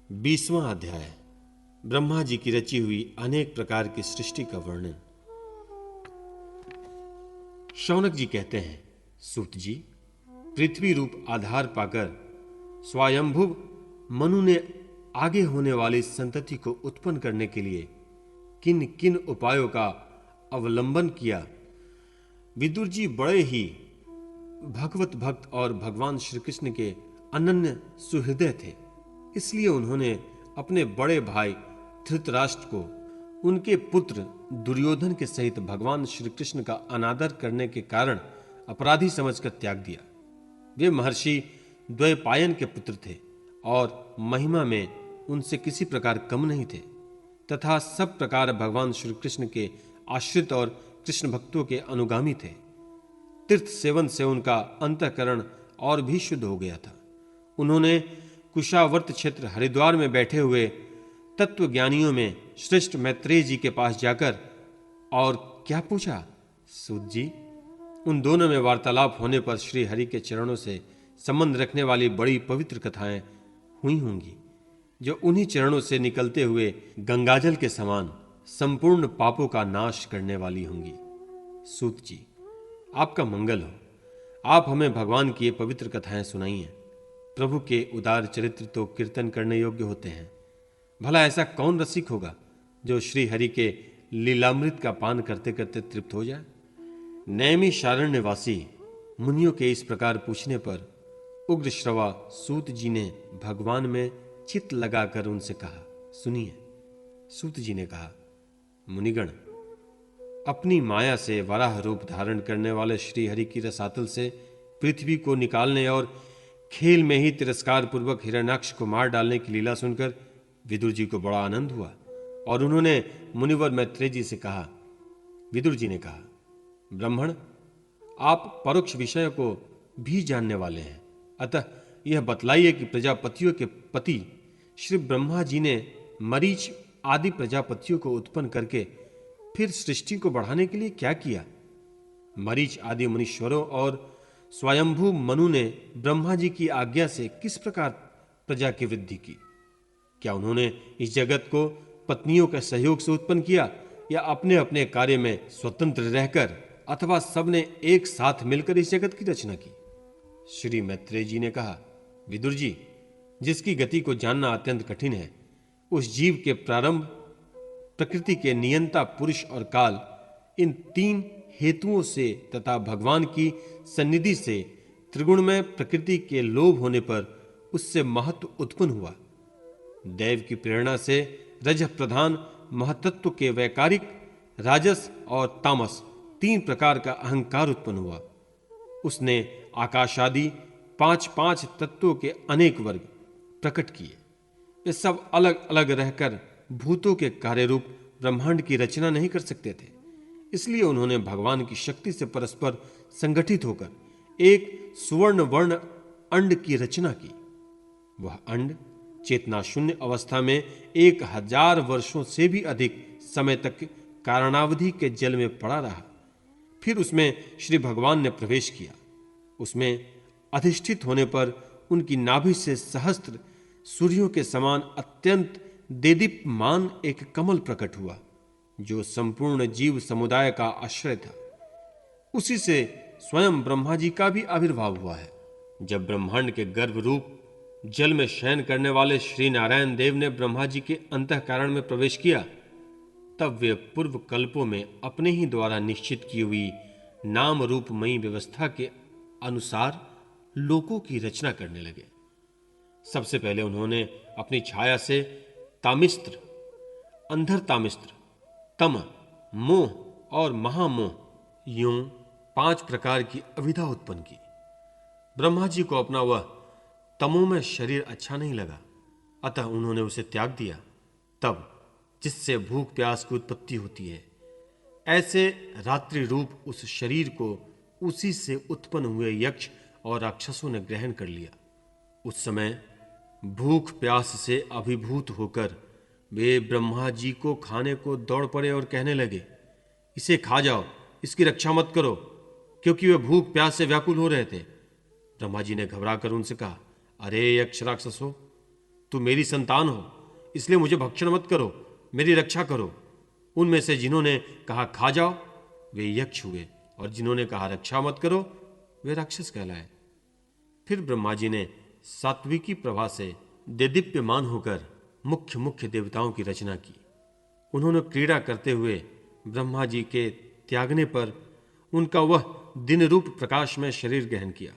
20वां अध्याय। ब्रह्मा जी की रची हुई अनेक प्रकार की सृष्टि का वर्णन। शौनक जी कहते हैं, सूत जी, पृथ्वी रूप आधार पाकर स्वयंभुव मनु ने आगे होने वाली संतति को उत्पन्न करने के लिए किन किन उपायों का अवलंबन किया। विदुर जी बड़े ही भगवत भक्त और भगवान श्री कृष्ण के अनन्य सुहृदय थे। इसलिए उन्होंने अपने बड़े भाई धृतराष्ट्र को उनके पुत्र दुर्योधन के सहित भगवान श्री कृष्ण का अनादर करने के कारण अपराधी समझकर त्याग दिया। वे महर्षि द्वैपायन के पुत्र थे और महिमा में उनसे किसी प्रकार कम नहीं थे, तथा सब प्रकार भगवान श्री कृष्ण के आश्रित और कृष्ण भक्तों के अनुगामी थे। तीर्थ सेवन से उनका अंतःकरण और भी शुद्ध हो गया था। उन्होंने कुशावर्त क्षेत्र हरिद्वार में बैठे हुए तत्वज्ञानियों में श्रेष्ठ मैत्रेय जी के पास जाकर और क्या पूछा? सूत जी, उन दोनों में वार्तालाप होने पर श्री हरि के चरणों से संबंध रखने वाली बड़ी पवित्र कथाएं हुई होंगी, जो उन्हीं चरणों से निकलते हुए गंगाजल के समान संपूर्ण पापों का नाश करने वाली होंगी। सूत जी, आपका मंगल हो। आप हमें भगवान की ये पवित्र कथाएं सुनाइए। प्रभु के उदार चरित्र तो कीर्तन करने योग्य होते हैं। भला ऐसा कौन रसिक होगा जो श्री हरि के लीलामृत का पान करते करते तृप्त हो जाए? नैमिषारण्यवासी मुनियों के इस प्रकार पूछने पर उग्र श्रवा सूत जी ने भगवान में चित्त लगाकर उनसे कहा, सुनिए। सूत जी ने कहा, मुनिगण, अपनी माया से वराह रूप धारण करने वाले श्री हरि की रसातल से पृथ्वी को निकालने और खेल में ही तिरस्कार पूर्वक हिरण्याक्ष को मार डालने की लीला सुनकर विदुर जी को बड़ा आनंद हुआ और उन्होंने मुनिवर मैत्रेय जी से कहा। विदुर जी ने कहा, ब्राह्मण, आप परोक्ष विषय को भी जानने वाले हैं, अतः यह बतलाइए कि प्रजापतियों के पति श्री ब्रह्मा जी ने मरीच आदि प्रजापतियों को उत्पन्न करके फिर सृष्टि को बढ़ाने के लिए क्या किया? मरीच आदि मुनीश्वरों और स्वयंभू मनु ने ब्रह्मा जी की आज्ञा से किस प्रकार प्रजा की वृद्धि की? क्या उन्होंने इस जगत को पत्नियों के सहयोग से उत्पन्न किया या अपने अपने कार्य में स्वतंत्र रहकर, अथवा सबने एक साथ मिलकर इस जगत की रचना की? श्री मैत्रेय जी ने कहा, विदुर जी, जिसकी गति को जानना अत्यंत कठिन है, उस जीव के प्रारंभ, प्रकृति के नियंता पुरुष और काल, इन तीन हेतुओं से तथा भगवान की सन्निधि से त्रिगुणमय प्रकृति के लोभ होने पर उससे महत्व उत्पन्न हुआ। दैव की प्रेरणा से रज प्रधान महतत्व के वैकारिक, राजस और तामस तीन प्रकार का अहंकार उत्पन्न हुआ। उसने आकाशादि पांच पांच तत्वों के अनेक वर्ग प्रकट किए। वे सब अलग अलग रहकर भूतों के कार्य रूप ब्रह्मांड की रचना नहीं कर सकते थे। इसलिए उन्होंने भगवान की शक्ति से परस्पर संगठित होकर एक सुवर्ण वर्ण अंड की रचना की। वह अंड चेतना शून्य अवस्था में 1000 वर्षों से भी अधिक समय तक कारणावधि के जल में पड़ा रहा। फिर उसमें श्री भगवान ने प्रवेश किया। उसमें अधिष्ठित होने पर उनकी नाभि से सहस्त्र सूर्यों के समान अत्यंत देदीप्यमान एक कमल प्रकट हुआ, जो संपूर्ण जीव समुदाय का आश्रय था। उसी से स्वयं ब्रह्मा जी का भी आविर्भाव हुआ है। जब ब्रह्मांड के गर्भ रूप जल में शयन करने वाले श्री नारायण देव ने ब्रह्मा जी के अंतःकरण में प्रवेश किया, तब वे पूर्व कल्पों में अपने ही द्वारा निश्चित की हुई नाम रूपमयी व्यवस्था के अनुसार लोकों की रचना करने लगे। सबसे पहले उन्होंने अपनी छाया से तामिस्त्र, अंधर तामिस्त्र, तम, मोह और महामोह यूं 5 प्रकार की अविधा उत्पन्न की। ब्रह्मा जी को अपना वह तमोमय शरीर अच्छा नहीं लगा, अतः उन्होंने उसे त्याग दिया। तब जिससे भूख प्यास की उत्पत्ति होती है, ऐसे रात्रि रूप उस शरीर को उसी से उत्पन्न हुए यक्ष और राक्षसों ने ग्रहण कर लिया। उस समय भूख प्यास से अभिभूत होकर वे ब्रह्मा जी को खाने को दौड़ पड़े और कहने लगे, इसे खा जाओ, इसकी रक्षा मत करो, क्योंकि वे भूख प्यास से व्याकुल हो रहे थे। ब्रह्मा जी ने घबरा कर उनसे कहा, अरे यक्ष राक्षसों, तू मेरी संतान हो, इसलिए मुझे भक्षण मत करो, मेरी रक्षा करो। उनमें से जिन्होंने कहा खा जाओ वे यक्ष हुए, और जिन्होंने कहा रक्षा मत करो वे राक्षस कहलाए। फिर ब्रह्मा जी ने सात्विकी प्रभा से देदीप्यमान होकर मुख्य मुख्य देवताओं की रचना की। उन्होंने क्रीड़ा करते हुए ब्रह्मा जी के त्यागने पर उनका वह दिन रूप प्रकाश में शरीर ग्रहण किया।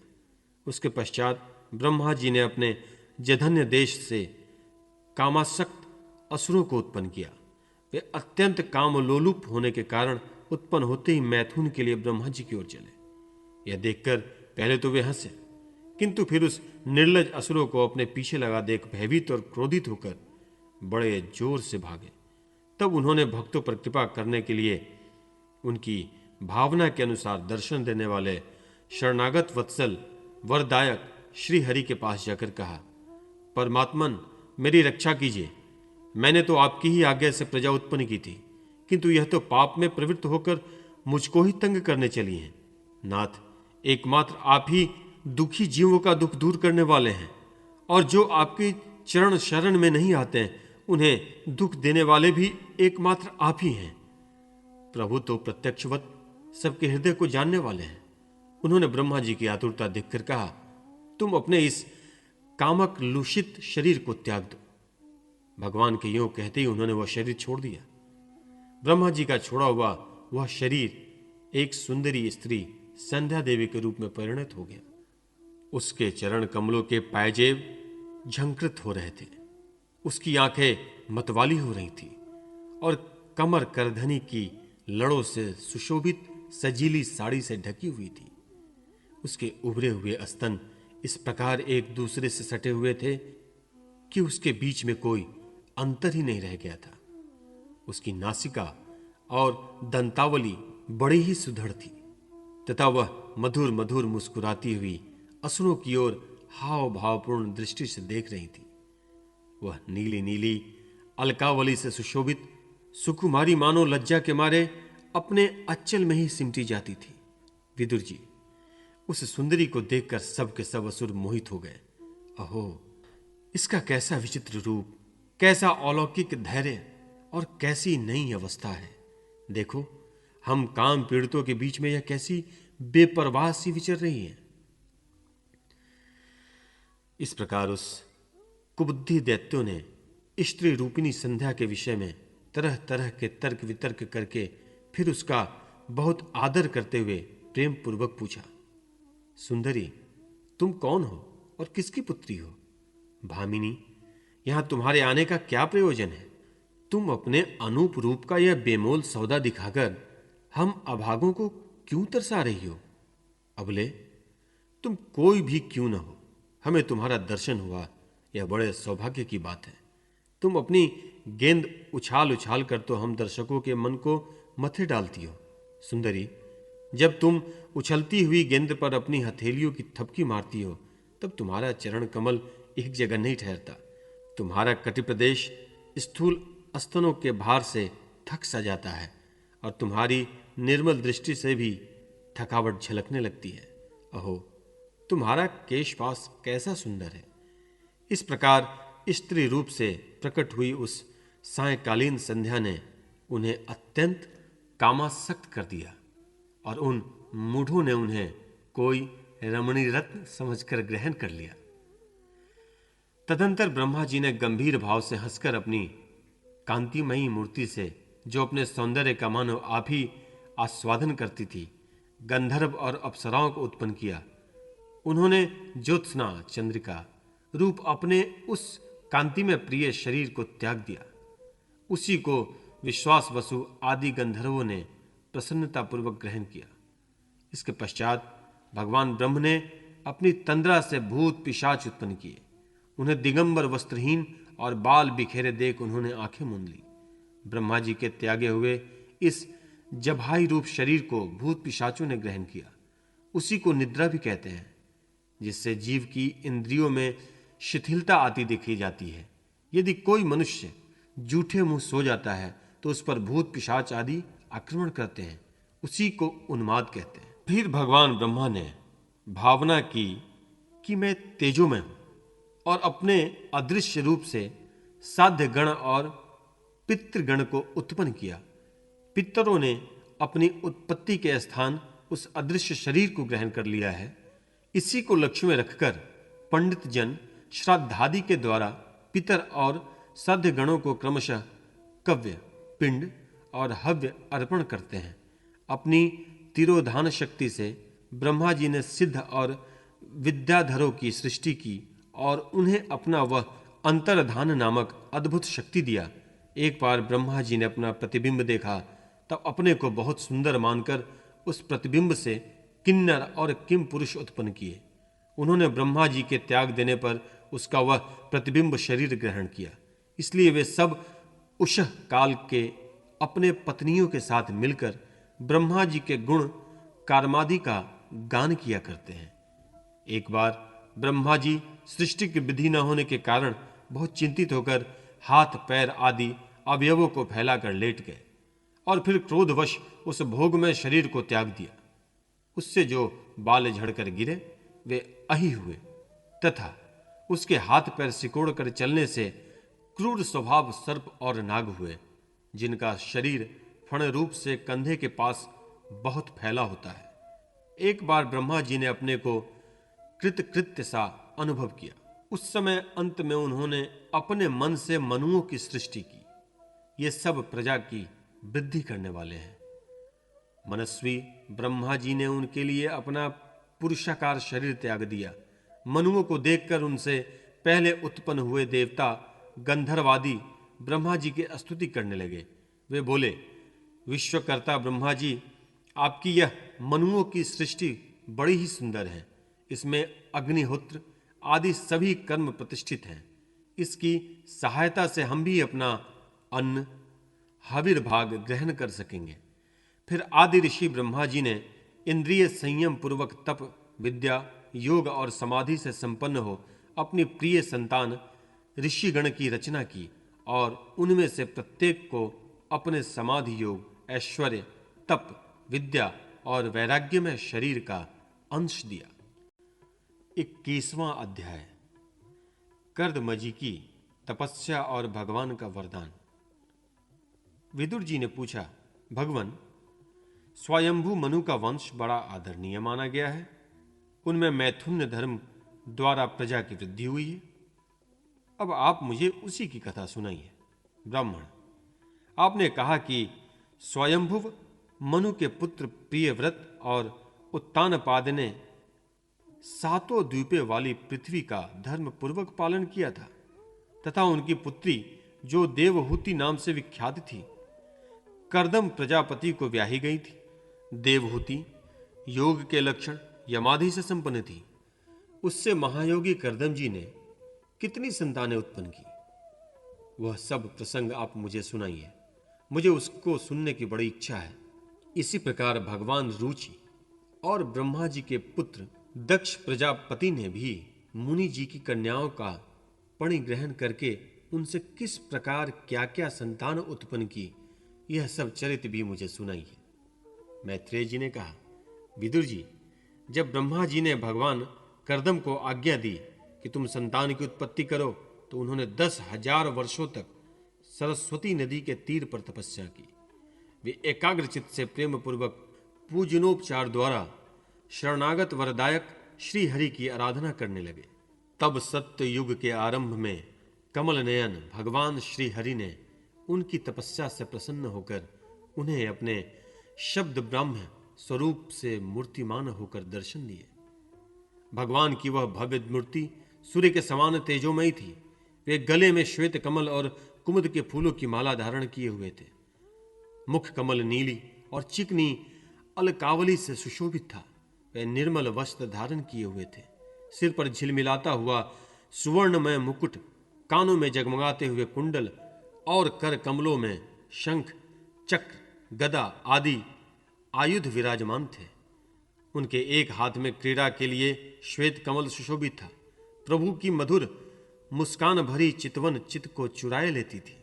उसके पश्चात ब्रह्मा जी ने अपने जधन्य देश से कामासक्त असुरों को उत्पन्न किया। वे अत्यंत कामलोलुप होने के कारण उत्पन्न होते ही मैथुन के लिए ब्रह्मा जी की ओर चले। यह देखकर पहले तो वे हंसे, किंतु फिर उस निर्लज असुरों को अपने पीछे लगा देख भयभीत और क्रोधित होकर बड़े जोर से भागे। तब उन्होंने भक्तों पर कृपा करने के लिए उनकी भावना के अनुसार दर्शन देने वाले शरणागत वत्सल वरदायक श्री हरि के पास जाकर कहा, परमात्मन मेरी रक्षा कीजिए। मैंने तो आपकी ही आज्ञा से प्रजा उत्पन्न की थी, किंतु यह तो पाप में प्रवृत्त होकर मुझको ही तंग करने चली हैं। नाथ, एकमात्र आप ही दुखी जीवों का दुख दूर करने वाले हैं, और जो आपकी चरण शरण में नहीं आते उन्हें दुख देने वाले भी एकमात्र आप ही हैं। प्रभु तो प्रत्यक्षवत सबके हृदय को जानने वाले हैं। उन्होंने ब्रह्मा जी की आतुरता देखकर कहा, तुम अपने इस कामक लूषित शरीर को त्याग दो। भगवान के यूं कहते ही उन्होंने वह शरीर छोड़ दिया। ब्रह्मा जी का छोड़ा हुआ वह शरीर एक सुंदरी स्त्री संध्या देवी के रूप में परिणत हो गया। उसके चरण कमलों के पायजेब झंकृत हो रहे थे, उसकी आंखें मतवाली हो रही थी और कमर करधनी की लड़ों से सुशोभित सजीली साड़ी से ढकी हुई थी। उसके उभरे हुए स्तन इस प्रकार एक दूसरे से सटे हुए थे कि उसके बीच में कोई अंतर ही नहीं रह गया था। उसकी नासिका और दंतावली बड़ी ही सुदृढ़ थी तथा वह मधुर मधुर मुस्कुराती हुई असुरों की ओर हाव भावपूर्ण दृष्टि से देख रही थी। वह नीली नीली अलकावली से सुशोभित सुकुमारी मानो लज्जा के मारे अपने अच्चल में ही सिमटी जाती थी। विदुर जी, उस सुंदरी को देखकर सब के सब असुर मोहित हो गए। अहो, इसका कैसा विचित्र रूप, कैसा अलौकिक धैर्य और कैसी नई अवस्था है। देखो, हम काम पीड़ितों के बीच में यह कैसी बेपरवाह सी विचर रही है। इस प्रकार उस कुबुद्धि दैत्यों ने स्त्री रूपिणी संध्या के विषय में तरह तरह के तर्क वितर्क करके फिर उसका बहुत आदर करते हुए प्रेम पूर्वक पूछा, सुंदरी, तुम कौन हो और किसकी पुत्री हो? भामिनी, यहां तुम्हारे आने का क्या प्रयोजन है? तुम अपने अनूप रूप का यह बेमोल सौदा दिखाकर हम अभागों को क्यों तरसा रही हो? अबले, तुम कोई भी क्यों न हो, हमें तुम्हारा दर्शन हुआ, यह बड़े सौभाग्य की बात है। तुम अपनी गेंद उछाल उछाल कर तो हम दर्शकों के मन को मथे डालती हो। सुंदरी, जब तुम उछलती हुई गेंद पर अपनी हथेलियों की थपकी मारती हो, तब तुम्हारा चरण कमल एक जगह नहीं ठहरता। तुम्हारा कटि प्रदेश स्थूल स्तनों के भार से थक सा जाता है और तुम्हारी निर्मल दृष्टि से भी थकावट झलकने लगती है। अहो, तुम्हारा केशपास कैसा सुंदर है। इस प्रकार स्त्री रूप से प्रकट हुई उस सायकालीन संध्या ने उन्हें अत्यंत कामासक्त कर दिया और उन मूढ़ों ने उन्हें कोई रमणी रत्न समझकर ग्रहण कर लिया। तदंतर ब्रह्मा जी ने गंभीर भाव से हंसकर अपनी कांतिमयी मूर्ति से, जो अपने सौंदर्य का मानो आप ही आस्वादन करती थी, गंधर्व और अप्सराओं को उत्पन्न किया। उन्होंने ज्योत्सना चंद्रिका रूप अपने उस कांति में प्रिय शरीर को त्याग दिया। उसी को विश्वास वसु आदि गंधर्वों ने प्रसन्नतापूर्वक ग्रहण किया। इसके पश्चात भगवान ब्रह्म ने अपनी तंद्रा से भूत पिशाच उत्पन्न किए। उन्हें दिगंबर वस्त्रहीन और बाल बिखेरे देख उन्होंने आंखें मूंद ली। ब्रह्मा जी के त्यागे हुए इस जभाई रूप शरीर को भूत पिशाचों ने ग्रहण किया। उसी को निद्रा भी कहते हैं, जिससे जीव की इंद्रियों में शिथिलता आती देखी जाती है। यदि कोई मनुष्य जूठे मुंह सो जाता है तो उस पर भूत पिशाच आदि आक्रमण करते हैं। उसी को उन्माद कहते हैं। फिर भगवान ब्रह्मा ने भावना की कि मैं तेजोमय हूं और अपने अदृश्य रूप से साध्य गण और पितृगण को उत्पन्न किया। पितरों ने अपनी उत्पत्ति के स्थान उस अदृश्य शरीर को ग्रहण कर लिया है। इसी को लक्ष्य में रखकर पंडित जन श्राद्धादि के द्वारा पितर और साध्य गणों को क्रमशः कव्य, पिंड और हव्य अर्पण करते हैं। अपनी तिरोधान शक्ति से ब्रह्मा जी ने सिद्ध और विद्याधरों की सृष्टि की और उन्हें अपना वह अंतर्धान नामक अद्भुत शक्ति दिया। एक बार ब्रह्मा जी ने अपना प्रतिबिंब देखा, तब अपने को बहुत सुंदर मानकर उस प्रतिबिंब से किन्नर और किम पुरुष उत्पन्न किए। उन्होंने ब्रह्मा जी के त्याग देने पर उसका वह प्रतिबिंब शरीर ग्रहण किया। इसलिए वे सब उषः काल के अपने पत्नियों के साथ मिलकर ब्रह्मा जी के गुण कार्मादि का गान किया करते हैं। एक बार ब्रह्मा जी सृष्टि की विधि न होने के कारण बहुत चिंतित होकर हाथ पैर आदि अवयवों को फैलाकर लेट गए और फिर क्रोधवश उस भोगमय शरीर को त्याग दिया। उससे जो बाल झड़कर गिरे वे अहि हुए तथा उसके हाथ पैर सिकोड़ कर चलने से क्रूर स्वभाव सर्प और नाग हुए, जिनका शरीर फण रूप से कंधे के पास बहुत फैला होता है। एक बार ब्रह्मा जी ने अपने को कृतकृत्य सा अनुभव किया। उस समय अंत में उन्होंने अपने मन से मनुओं की सृष्टि की। ये सब प्रजा की वृद्धि करने वाले हैं। मनस्वी ब्रह्मा जी ने उनके लिए अपना पुरुषाकार शरीर त्याग दिया। मनुओं को देखकर उनसे पहले उत्पन्न हुए देवता गंधर्वादी ब्रह्मा जी की स्तुति करने लगे। वे बोले, विश्वकर्ता ब्रह्मा जी, आपकी यह मनुओं की सृष्टि बड़ी ही सुंदर है। इसमें अग्निहोत्र आदि सभी कर्म प्रतिष्ठित हैं। इसकी सहायता से हम भी अपना अन्न हविर्भाग ग्रहण कर सकेंगे। फिर आदि ऋषि ब्रह्मा जी ने इंद्रिय संयम पूर्वक तप, विद्या, योग और समाधि से संपन्न हो अपनी प्रिय संतान ऋषिगण की रचना की और उनमें से प्रत्येक को अपने समाधि योग, ऐश्वर्य, तप, विद्या और वैराग्य में शरीर का अंश दिया। 21वां अध्याय। कर्दमजी की तपस्या और भगवान का वरदान। विदुर जी ने पूछा, भगवान, स्वयंभू मनु का वंश बड़ा आदरणीय माना गया है। उनमें मैथुन्य धर्म द्वारा प्रजा की वृद्धि हुई है। अब आप मुझे उसी की कथा सुनाइए। ब्राह्मण, आपने कहा कि स्वयंभुव मनु के पुत्र प्रियव्रत और उत्तानपाद ने 7 द्वीपें वाली पृथ्वी का धर्म पूर्वक पालन किया था तथा उनकी पुत्री जो देवहूति नाम से विख्यात थी, कर्दम प्रजापति को ब्याही गई थी। देवहूति योग के लक्षण यमादि से संपन्न थी। उससे महायोगी कर्दम जी ने कितनी संतानें उत्पन्न की, वह सब प्रसंग आप मुझे सुनाइए। मुझे उसको सुनने की बड़ी इच्छा है। इसी प्रकार भगवान रुचि और ब्रह्मा जी के पुत्र दक्ष प्रजापति ने भी मुनि जी की कन्याओं का परिग्रहण करके उनसे किस प्रकार क्या क्या संतान उत्पन्न की, यह सब चरित्र भी मुझे सुनाइए। मैत्रेय जी ने कहा, विदुर जी, जब ब्रह्मा जी ने भगवान कर्दम को आज्ञा दी कि तुम संतान की उत्पत्ति करो, तो उन्होंने 10,000 वर्षों तक सरस्वती नदी के तीर पर तपस्या की। वे एकाग्रचित्त से प्रेम पूर्वक पूजनोपचार द्वारा शरणागत वरदायक श्री हरि की आराधना करने लगे। तब सत्य युग के आरंभ में कमल नयन भगवान श्री हरि ने उनकी तपस्या से प्रसन्न होकर उन्हें अपने शब्द ब्रह्म स्वरूप से मूर्तिमान होकर दर्शन दिए। भगवान की वह भव्य मूर्ति सूर्य के समान तेजोमयी थी। वे गले में श्वेत कमल और कुमुद के फूलों की माला धारण किए हुए थे। मुख कमल नीली और चिकनी अलकावली से सुशोभित था। वे निर्मल वस्त्र धारण किए हुए थे। सिर पर झिलमिलाता हुआ सुवर्णमय मुकुट, कानों में जगमगाते हुए कुंडल और कर कमलों में शंख, चक्र, गदा आदि आयुध विराजमान थे। उनके एक हाथ में क्रीड़ा के लिए श्वेत कमल सुशोभित था। प्रभु की मधुर मुस्कान भरी चितवन चित्त को चुराए लेती थी।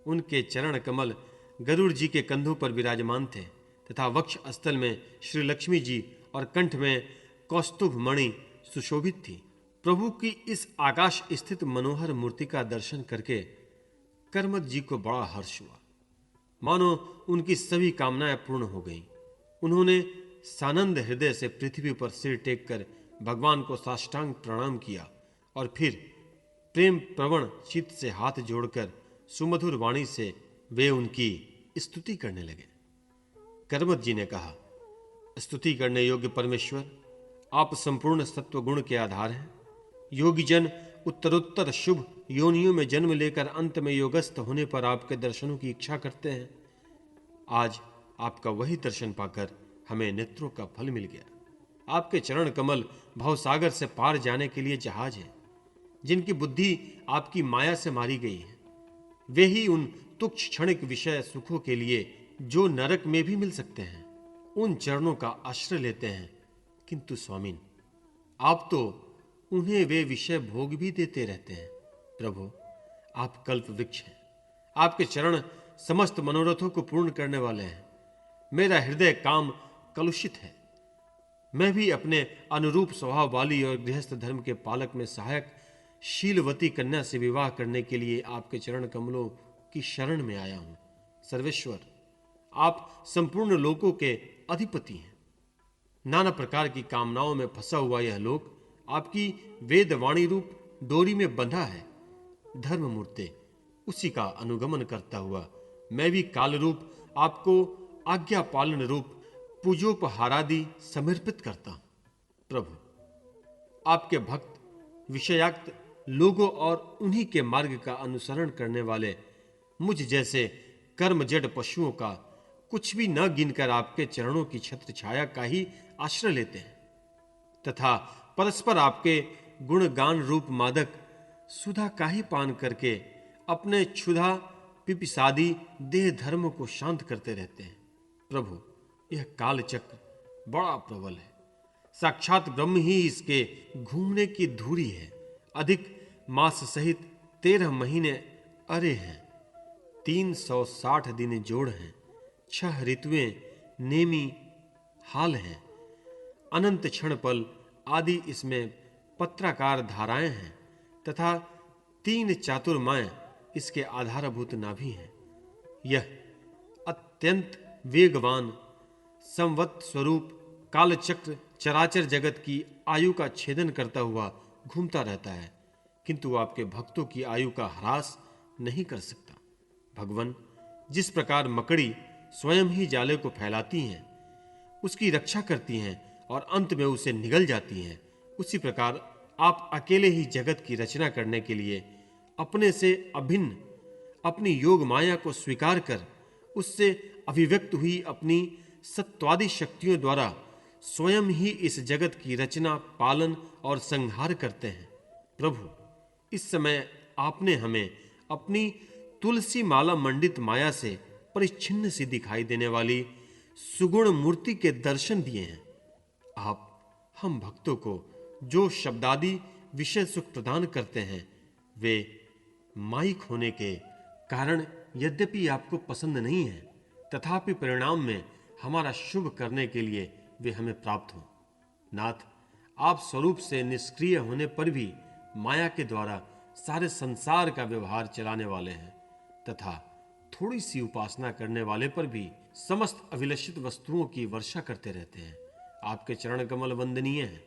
उनके चरण कमल गरुड़ जी के कंधों पर विराजमान थे तथा वक्ष स्थल में श्री लक्ष्मी जी और कंठ में कौस्तुभ मणि सुशोभित थी। प्रभु की इस आकाश स्थित मनोहर मूर्ति का दर्शन करके करमत जी को बड़ा हर्ष हुआ, मानो उनकी सभी कामनाएं पूर्ण हो गईं। उन्होंने सानंद हृदय से पृथ्वी पर सिर टेक कर भगवान को साष्टांग प्रणाम किया और फिर प्रेम प्रवण चित्त से हाथ जोड़कर सुमधुर वाणी से वे उनकी स्तुति करने लगे। करमत जी ने कहा, स्तुति करने योग्य परमेश्वर, आप संपूर्ण सत्व गुण के आधार हैं। योगी जन उत्तरोत्तर शुभ योनियों में जन्म लेकर अंत में योगस्थ होने पर आपके दर्शनों की इच्छा करते हैं। आज आपका वही दर्शन पाकर हमें नेत्रों का फल मिल गया। आपके चरण कमल भवसागर से पार जाने के लिए जहाज है। जिनकी बुद्धि आपकी माया से मारी गई है, वे ही उन तुच्छ क्षणिक विषय सुखों के लिए जो नरक में भी मिल सकते हैं, उन चरणों का आश्रय लेते हैं। किंतु स्वामिन, आप तो उन्हें वे विषय भोग भी देते रहते हैं। प्रभु, आप कल्प वृक्ष हैं। आपके चरण समस्त मनोरथों को पूर्ण करने वाले हैं। मेरा हृदय काम कलुषित है। मैं भी अपने अनुरूप स्वभाव वाली और गृहस्थ धर्म के पालक में सहायक शीलवती कन्या से विवाह करने के लिए आपके चरण कमलों की शरण में आया हूं। सर्वेश्वर, आप संपूर्ण लोकों के अधिपति हैं। नाना प्रकार की कामनाओं में फंसा हुआ यह लोक आपकी वेदवाणी रूप डोरी में बंधा है। धर्म मूर्ते, उसी का अनुगमन करता हुआ मैं भी काल रूप आपको आज्ञा पालन रूप पूजोपहारादि समर्पित करता हूं। प्रभु, आपके भक्त विषयाक्त लोगों और उन्हीं के मार्ग का अनुसरण करने वाले मुझ जैसे कर्मजड पशुओं का कुछ भी न गिनकर आपके चरणों की छत्र छाया का ही आश्रय लेते हैं तथा परस्पर आपके गुणगान रूप मादक सुधा का ही पान करके अपने क्षुधा पिपिसादी देह धर्म को शांत करते रहते हैं। प्रभु, यह काल चक्र बड़ा प्रबल है। साक्षात ब्रह्म ही इसके घूमने की धुरी है। अधिक मास सहित 13 महीने अरे हैं, 360 दिन जोड़ हैं, 6 ऋतुएं नेमी हाल हैं, अनंत क्षण पल आदि इसमें पत्राकार धाराएं हैं तथा 3 चातुर्माय इसके आधारभूत नाभि हैं। यह अत्यंत वेगवान संवत स्वरूप कालचक्र चराचर जगत की आयु का छेदन करता हुआ घूमता रहता है, किंतु आपके भक्तों की आयु का ह्रास नहीं कर सकता। भगवान, जिस प्रकार मकड़ी स्वयं ही जाले को फैलाती हैं, उसकी रक्षा करती हैं और अंत में उसे निगल जाती हैं, उसी प्रकार आप अकेले ही जगत की रचना करने के लिए अपने से अभिन्न अपनी योग माया को स्वीकार कर उससे अभिव्यक्त हुई अपनी सत्वादि शक्तियों द्वारा स्वयं ही इस जगत की रचना, पालन और संहार करते हैं। प्रभु, इस समय आपने हमें अपनी तुलसी माला मंडित माया से परिच्छिन्न सी दिखाई देने वाली सुगुण मूर्ति के दर्शन दिए हैं। आप हम भक्तों को जो शब्दादि विषय सुख प्रदान करते हैं, वे माइक होने के कारण यद्यपि आपको पसंद नहीं है, तथापि परिणाम में हमारा शुभ करने के लिए वे हमें प्राप्त हों। नाथ, आप स्वरूप से निष्क्रिय होने पर भी माया के द्वारा सारे संसार का व्यवहार चलाने वाले हैं तथा थोड़ी सी उपासना करने वाले पर भी समस्त अभिलषित वस्तुओं की वर्षा करते रहते हैं। आपके चरण कमल वंदनीय हैं।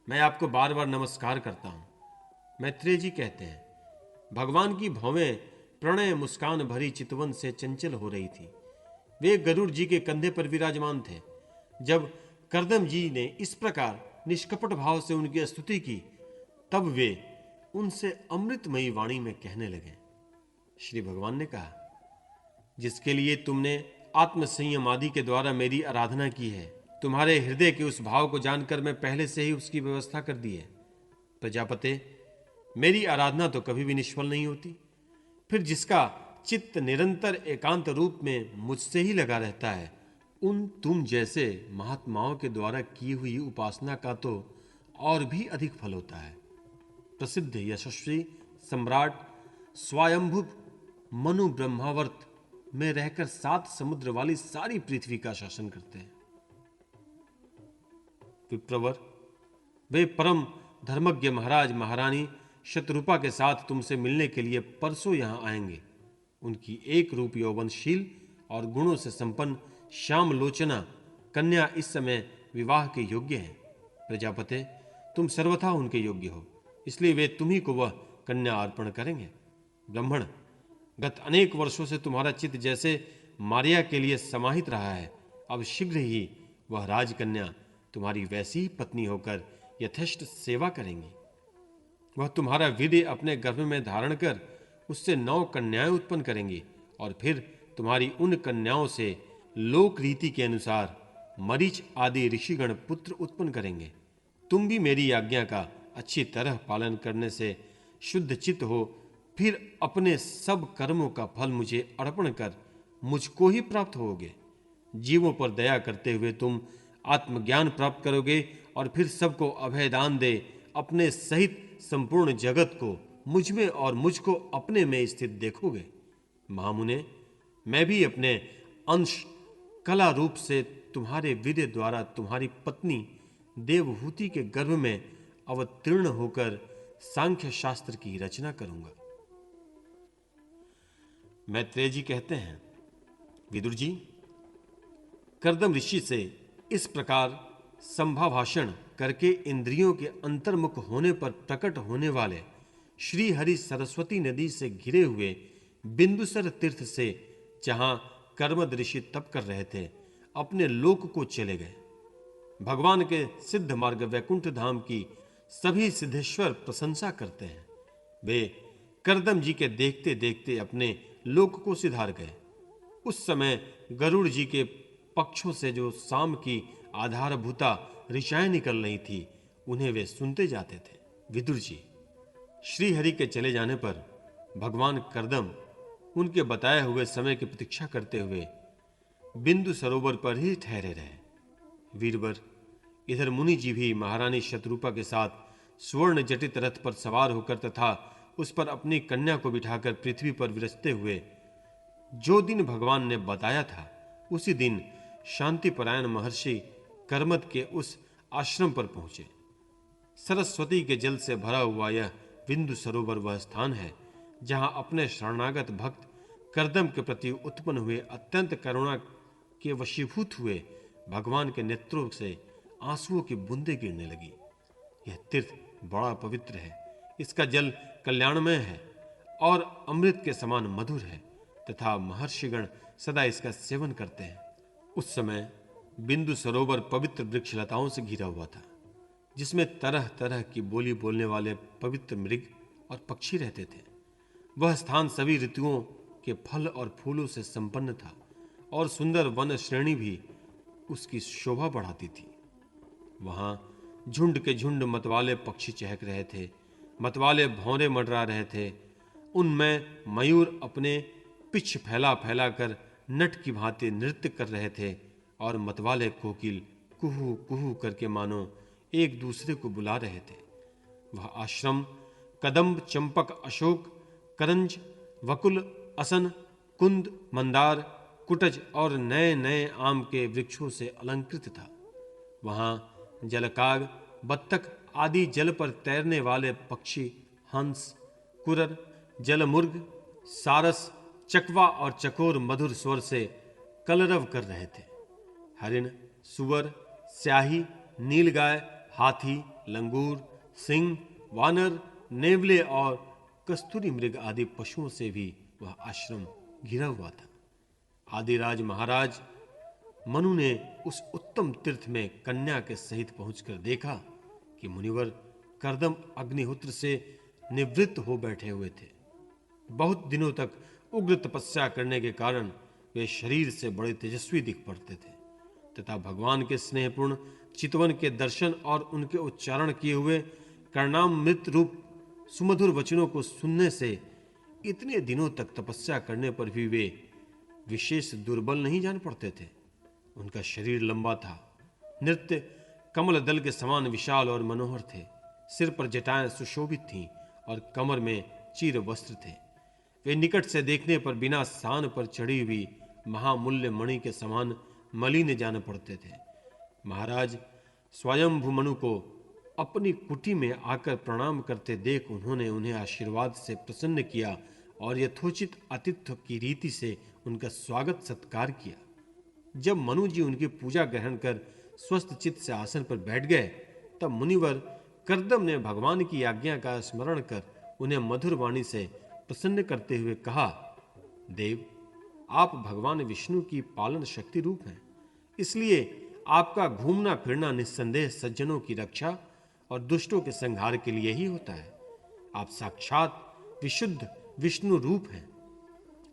मैं आपको बार बार नमस्कार करता हूं। मैत्रेय जी कहते हैं, भगवान की भौवें प्रणय मुस्कान भरी चितवन से चंचल हो रही थी। वे गरुड़ जी के कंधे पर विराजमान थे। जब करदम जी ने इस प्रकार निष्कपट भाव से उनकी स्तुति की, तब वे उनसे अमृतमयी वाणी में कहने लगे। श्री भगवान ने कहा, जिसके लिए तुमने आत्म संयम आदि के द्वारा मेरी आराधना की है, तुम्हारे हृदय के उस भाव को जानकर मैं पहले से ही उसकी व्यवस्था कर दी है। प्रजापते, मेरी आराधना तो कभी भी निष्फल नहीं होती। फिर जिसका चित्त निरंतर एकांत रूप में मुझसे ही लगा रहता है, उन तुम जैसे महात्माओं के द्वारा की हुई उपासना का तो और भी अधिक फल होता है। प्रसिद्ध यशस्वी सम्राट स्वयंभुव मनु ब्रह्मावर्त में रहकर 7 समुद्र वाली सारी पृथ्वी का शासन करते हैं। विप्रवर, वे परम धर्मज्ञ महाराज महारानी शतरूपा के साथ तुमसे मिलने के लिए परसों यहां आएंगे। उनकी एक रूप यौवनशील और गुणों से संपन्न श्याम लोचना कन्या इस समय विवाह के योग्य है। प्रजापते, तुम सर्वथा उनके योग्य हो, इसलिए वे तुम्ही को वह कन्या अर्पण करेंगे। ब्राह्मण, गत अनेक वर्षों से तुम्हारा चित्त जैसे मारिया के लिए समाहित रहा है, अब शीघ्र ही वह राजकन्या तुम्हारी वैसी ही पत्नी होकर यथेष्ट सेवा करेंगी। वह तुम्हारा वीर्य अपने गर्भ में धारण कर उससे 9 कन्याएं उत्पन्न करेंगी और फिर तुम्हारी उन कन्याओं से लोक रीति के अनुसार मरीच आदि ऋषिगण पुत्र उत्पन्न करेंगे। तुम भी मेरी आज्ञा का अच्छी तरह पालन करने से शुद्ध चित्त हो, फिर अपने सब कर्मों का फल मुझे अर्पण कर मुझको ही प्राप्त होगे। जीवों पर दया करते हुए तुम आत्मज्ञान प्राप्त करोगे और फिर सबको अभय दान दे अपने सहित संपूर्ण जगत को मुझ में और मुझको अपने में स्थित देखोगे। महामुने, मैं भी अपने अंश कला रूप से तुम्हारे वीर्य द्वारा तुम्हारी पत्नी देवहूति के गर्भ में अवतीर्ण होकर सांख्य शास्त्र की रचना करूंगा। मैत्रेय जी कहते हैं, विदुर जी, कर्दम ऋषि से इस प्रकार संभाभाषण करके इंद्रियों के अंतर्मुख होने पर प्रकट होने वाले श्री हरि सरस्वती नदी से घिरे हुए बिंदुसर तीर्थ से, जहां कर्मद ऋषि तप कर रहे थे, अपने लोक को चले गए। भगवान के सिद्ध मार्ग वैकुंठ धाम की सभी सिद्धेश्वर प्रशंसा करते हैं। वे कर्दम जी के देखते देखते अपने लोक को सिधार गए। उस समय गरुड़ जी के पक्षों से जो शाम की आधारभूता ऋचाएं निकल रही थी, उन्हें वे सुनते जाते थे। विदुर जी, श्री हरि के चले जाने पर भगवान कर्दम उनके बताए हुए समय की प्रतीक्षा करते हुए बिंदु सरोवर पर ही ठहरे रहे। वीरवर, इधर मुनि जी भी महारानी शतरूपा के साथ स्वर्ण जटित रथ पर सवार होकर तथा उस पर अपनी कन्या को बिठाकर पृथ्वी पर विराजते हुए जो दिन भगवान ने बताया था, उसी दिन शांतिपरायण महर्षि कर्मद के उस आश्रम पर पहुंचे। सरस्वती के जल से भरा हुआ यह बिंदु सरोवर वह स्थान है जहां अपने शरणागत भक्त कर्दम के प्रति उत्पन्न हुए अत्यंत करुणा के वशीभूत हुए भगवान के नेत्रों से आंसुओं की बूंदें गिरने लगी। यह तीर्थ बड़ा पवित्र है, इसका जल कल्याणमय है और अमृत के समान मधुर है तथा महर्षिगण सदा इसका सेवन करते हैं। उस समय बिंदु सरोवर पवित्र वृक्ष लताओं से घिरा हुआ था, जिसमें तरह तरह की बोली बोलने वाले पवित्र मृग और पक्षी रहते थे। वह स्थान सभी ऋतुओं के फल और फूलों से संपन्न था और सुंदर वन श्रेणी भी उसकी शोभा बढ़ाती थी। वहां झुंड के झुंड मतवाले पक्षी चहक रहे थे, मतवाले भौरे मंडरा रहे थे। उनमें मयूर अपने पिछ फैला फैला कर नट की भांति नृत्य कर रहे थे और मतवाले कोकिल कुहू कुहू करके मानो एक दूसरे को बुला रहे थे। वह आश्रम कदम्ब, चंपक, अशोक, करंज, वकुल, असन, कुंद, मंदार, कुटज और नए नए आम के वृक्षों से अलंकृत था। वहां जलकाग, बत्तख आदि जल पर तैरने वाले पक्षी, हंस, कुरर, जलमुर्ग, सारस, चकवा और चकोर मधुर स्वर से कलरव कर रहे थे। हरिण, सुअर, स्याही, नीलगाय, हाथी, लंगूर, सिंह, वानर, नेवले और कस्तूरी मृग आदि पशुओं से भी वह आश्रम घिरा हुआ था। आदिराज महाराज मनु ने उस उत्तम तीर्थ में कन्या के सहित पहुंचकर देखा कि मुनिवर कर्दम अग्निहोत्र से निवृत्त हो बैठे हुए थे। बहुत दिनों तक उग्र तपस्या करने के कारण वे शरीर से बड़े तेजस्वी दिख पड़ते थे तथा भगवान के स्नेहपूर्ण चितवन के दर्शन और उनके उच्चारण किए हुए कर्णामृत रूप सुमधुर वचनों को सुनने से इतने दिनों तक तपस्या करने पर भी वे विशेष दुर्बल नहीं जान पड़ते थे। उनका शरीर लंबा था, नृत्य कमल दल के समान विशाल और मनोहर थे। सिर पर जटाएं सुशोभित थीं और कमर में चीर वस्त्र थे। वे निकट से देखने पर बिना सान पर चढ़ी हुई महामूल्य मणि के समान मलिन जान पड़ते थे। महाराज स्वयंभू मनु को अपनी कुटी में आकर प्रणाम करते देख उन्होंने उन्हें आशीर्वाद से प्रसन्न किया और यथोचित आतिथ्य की रीति से उनका स्वागत सत्कार किया। जब मनु जी उनकी पूजा ग्रहण कर स्वस्थ चित्त से आसन पर बैठ गए, तब मुनिवर कर्दम ने भगवान की आज्ञा का स्मरण कर उन्हें मधुर वाणी से प्रसन्न करते हुए कहा, देव, आप भगवान विष्णु की पालन शक्ति रूप हैं, इसलिए आपका घूमना फिरना निस्संदेह सज्जनों की रक्षा और दुष्टों के संहार के लिए ही होता है। आप साक्षात विशुद्ध विष्णु रूप हैं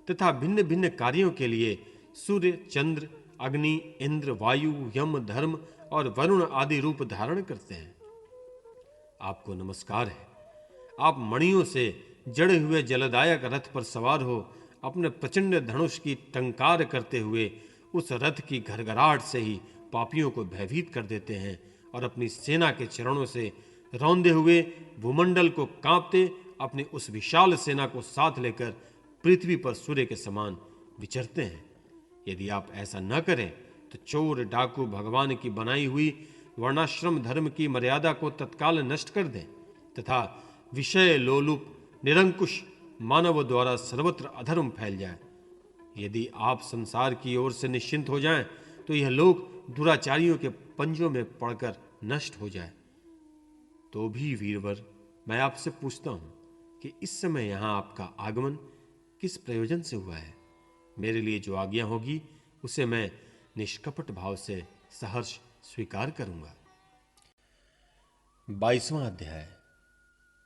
तथा भिन्न भिन्न कार्यों के लिए सूर्य, चंद्र, अग्नि, इंद्र, वायु, यम, धर्म और वरुण आदि रूप धारण करते हैं। आपको नमस्कार है। आप मणियों से जड़े हुए जलदायक रथ पर सवार हो अपने प्रचंड धनुष की टंकार करते हुए उस रथ की घरघराहट से ही पापियों को भयभीत कर देते हैं और अपनी सेना के चरणों से रौंदे हुए भूमंडल को कांपते अपनी उस विशाल सेना को साथ लेकर पृथ्वी पर सूर्य के समान विचरते हैं। यदि आप ऐसा न करें तो चोर डाकू भगवान की बनाई हुई वर्णाश्रम धर्म की मर्यादा को तत्काल नष्ट कर दें तथा विषय लोलुप निरंकुश मानव द्वारा सर्वत्र अधर्म फैल जाए। यदि आप संसार की ओर से निश्चिंत हो जाएं तो यह लोक दुराचारियों के पंजों में पड़कर नष्ट हो जाए। तो भी वीरवर, मैं आपसे पूछता हूं कि इस समय यहां आपका आगमन किस प्रयोजन से हुआ है? मेरे लिए जो आज्ञा होगी उसे मैं निष्कपट भाव से सहर्ष स्वीकार करूंगा। 22वां अध्याय।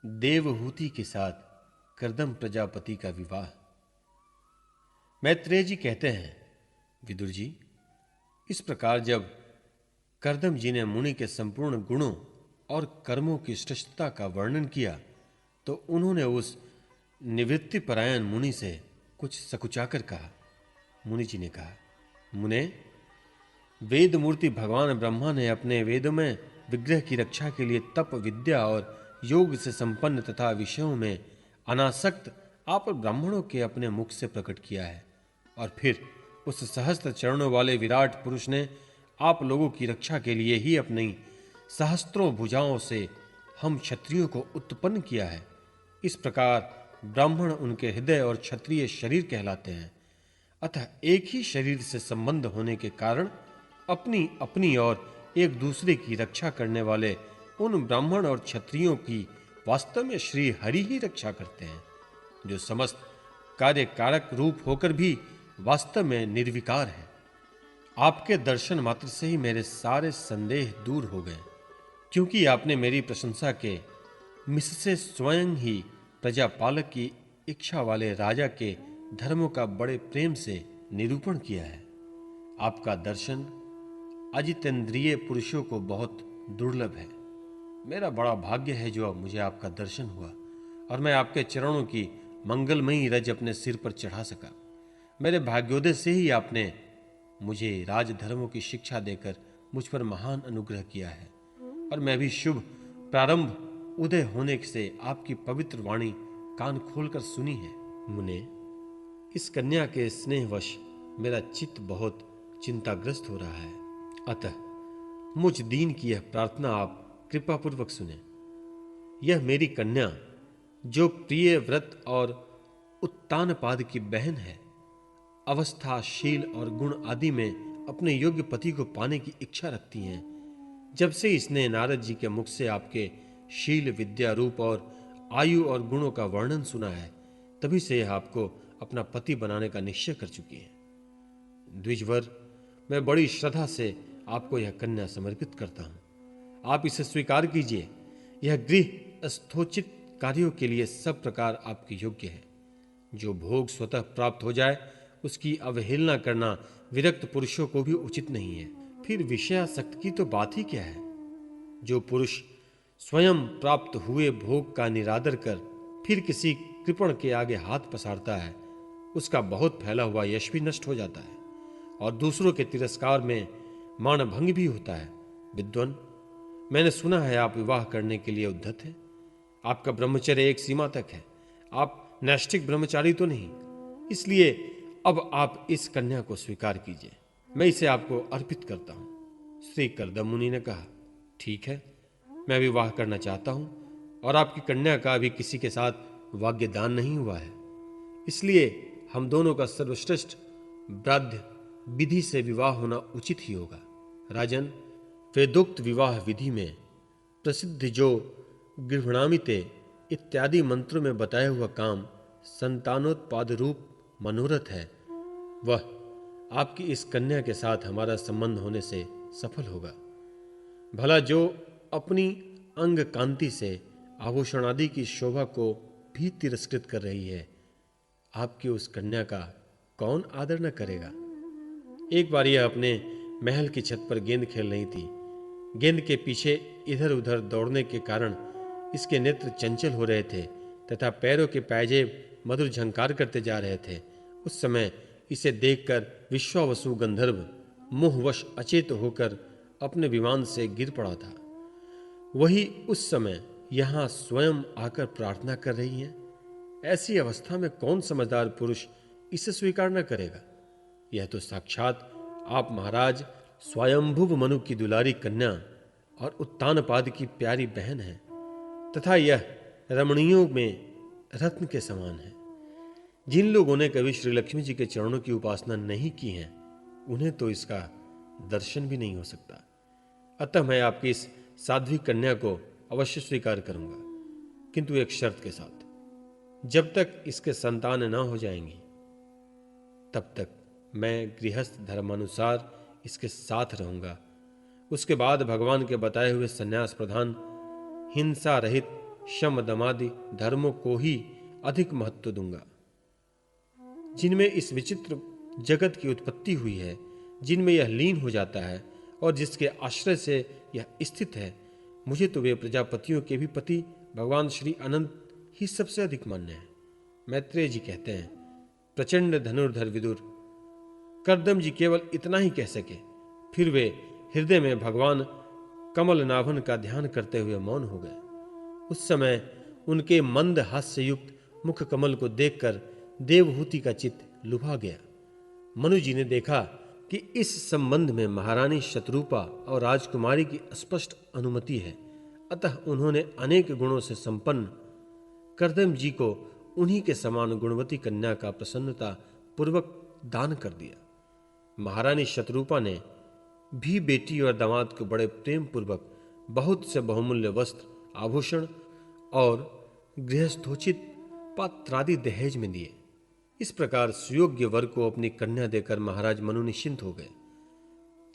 देवहूति के साथ कर्दम प्रजापति का विवाह। मैत्रेय जी कहते हैं, विदुर जी, इस प्रकार जब कर्दम जी ने मुनि के संपूर्ण गुणों और कर्मों की श्रेष्ठता का वर्णन किया तो उन्होंने उस निवृत्ति परायण मुनि से कुछ सकुचाकर कहा। मुनि जी ने कहा, मुने, वेद मूर्ति भगवान ब्रह्मा ने अपने वेद में विग्रह की रक्षा के लिए तप, विद्या और योग से संपन्न तथा विषयों में अनासक्त आप ब्राह्मणों के अपने मुख से प्रकट किया है और फिर उस सहस्त्र चरणों वाले विराट पुरुष ने आप लोगों की रक्षा के लिए ही अपनी सहस्त्रों भुजाओं से हम क्षत्रियों को उत्पन्न किया है। इस प्रकार ब्राह्मण उनके हृदय और क्षत्रिय शरीर कहलाते हैं। अतः एक ही शरीर से संबंध होने के कारण अपनी अपनी और एक दूसरे की रक्षा करने वाले उन ब्राह्मण और क्षत्रियों की वास्तव में श्री हरि ही रक्षा करते हैं, जो समस्त कार्य कारक रूप होकर भी वास्तव में निर्विकार है। आपके दर्शन मात्र से ही मेरे सारे संदेह दूर हो गए, क्योंकि आपने मेरी प्रशंसा के मिससे स्वयं ही प्रजापालक की इच्छा वाले राजा के धर्मों का बड़े प्रेम से निरूपण किया है। आपका दर्शन अजितेंद्रिय पुरुषों को बहुत दुर्लभ है। मेरा बड़ा भाग्य है जो अब मुझे आपका दर्शन हुआ और मैं आपके चरणों की मंगलमयी रज अपने सिर पर चढ़ा सका। मेरे भाग्योदय से ही आपने मुझे राजधर्मों की शिक्षा देकर मुझ पर महान अनुग्रह किया है और मैं भी शुभ प्रारंभ उदय होने से आपकी पवित्र वाणी कान खोलकर सुनी है। मुने, इस कन्या के स्नेहवश मेरा चित्त बहुत चिंताग्रस्त हो रहा है, अतः मुझ दीन की यह प्रार्थना आप कृपा पूर्वक सुने। यह मेरी कन्या, जो प्रिय व्रत और उत्तानपाद की बहन है, अवस्था, शील और गुण आदि में अपने योग्य पति को पाने की इच्छा रखती हैं। जब से इसने नारद जी के मुख से आपके शील, विद्या, रूप और आयु और गुणों का वर्णन सुना है, तभी से यह आपको अपना पति बनाने का निश्चय कर चुकी है। द्विजवर, मैं बड़ी श्रद्धा से आपको यह कन्या समर्पित करता हूं। आप इसे स्वीकार कीजिए। यह गृह स्थोचित कार्यों के लिए सब प्रकार आपके योग्य है। जो भोग स्वतः प्राप्त हो जाए उसकी अवहेलना करना विरक्त पुरुषों को भी उचित नहीं है। फिर विषयासक्त की तो बात ही क्या है। जो पुरुष स्वयं प्राप्त हुए भोग का निरादर कर फिर किसी कृपण के आगे हाथ पसारता है, उसका बहुत फैला हुआ यश भी नष्ट हो जाता है और दूसरों के तिरस्कार में मानभंग भी होता है। विद्वान, मैंने सुना है आप विवाह करने के लिए उद्धत हैं। आपका ब्रह्मचर्य एक सीमा तक है। आप नैष्ठिक ब्रह्मचारी तो नहीं, इसलिए अब आप इस कन्या को स्वीकार कीजिए। मैं इसे आपको अर्पित करता हूं। श्री कर्दम मुनि ने कहा, ठीक है, मैं विवाह करना चाहता हूं और आपकी कन्या का अभी किसी के साथ वाग्यदान नहीं हुआ है, इसलिए हम दोनों का सर्वश्रेष्ठ ब्राध्य विधि से विवाह होना उचित ही होगा। राजन, वेदोक्त विवाह विधि में प्रसिद्ध जो गृहणामिते इत्यादि मंत्रों में बताया हुआ काम संतानोत्पाद रूप मनोरथ है, वह आपकी इस कन्या के साथ हमारा संबंध होने से सफल होगा। भला जो अपनी अंग कांति से आभूषण आदि की शोभा को भी तिरस्कृत कर रही है, आपकी उस कन्या का कौन आदर न करेगा। एक बार यह अपने महल की छत पर गेंद खेल रही थी। गेंद के पीछे इधर उधर दौड़ने के कारण इसके नेत्र चंचल हो रहे थे तथा पैरों के पैजेब मधुर झंकार करते जा रहे थे। उस समय इसे देखकर विश्वावसु गंधर्व मोहवश अचेत होकर अपने विमान से गिर पड़ा था। वही उस समय यहां स्वयं आकर प्रार्थना कर रही हैं। ऐसी अवस्था में कौन समझदार पुरुष इसे स्वीकार न करेगा। यह तो साक्षात आप महाराज स्वयंभुव मनु की दुलारी कन्या और उत्तानपाद की प्यारी बहन है तथा यह रमणियों में रत्न के समान है। जिन लोगों ने कभी श्री लक्ष्मी जी के चरणों की उपासना नहीं की है, उन्हें तो इसका दर्शन भी नहीं हो सकता। अतः मैं आपकी इस साध्वी कन्या को अवश्य स्वीकार करूंगा, किंतु एक शर्त के साथ। जब तक इसके संतान न हो जाएंगी, तब तक मैं गृहस्थ धर्मानुसार इसके साथ रहूंगा। उसके बाद भगवान के बताए हुए संन्यास प्रधान हिंसा रहित शम दमादि धर्मों को ही अधिक महत्व दूंगा, जिनमें इस विचित्र जगत की उत्पत्ति हुई है, जिनमें यह लीन हो जाता है और जिसके आश्रय से यह स्थित है। मुझे तो वे प्रजापतियों के भी पति भगवान श्री अनंत ही सबसे अधिक मान्य है। मैत्रेय जी कहते हैं, प्रचंड धनुर्धर विदुर कर्दम जी केवल इतना ही कह सके, फिर वे हृदय में भगवान कमल नाभन का ध्यान करते हुए मौन हो गए। उस समय उनके मंद हास्य युक्त मुख कमल को देखकर देवहूति का चित्त लुभा गया। मनु जी ने देखा कि इस संबंध में महारानी शत्रुपा और राजकुमारी की स्पष्ट अनुमति है, अतः उन्होंने अनेक गुणों से संपन्न कर्दम जी को उन्हीं के समान गुणवती कन्या का प्रसन्नता पूर्वक दान कर दिया। महारानी शत्रुपा ने भी बेटी और दामाद को बड़े प्रेम पूर्वक बहुत से बहुमूल्य वस्त्र, आभूषण और गृहस्थोचित पात्रादि दहेज में दिए। इस प्रकार सुयोग्य वर को अपनी कन्या देकर महाराज मनु निश्चिंत हो गए।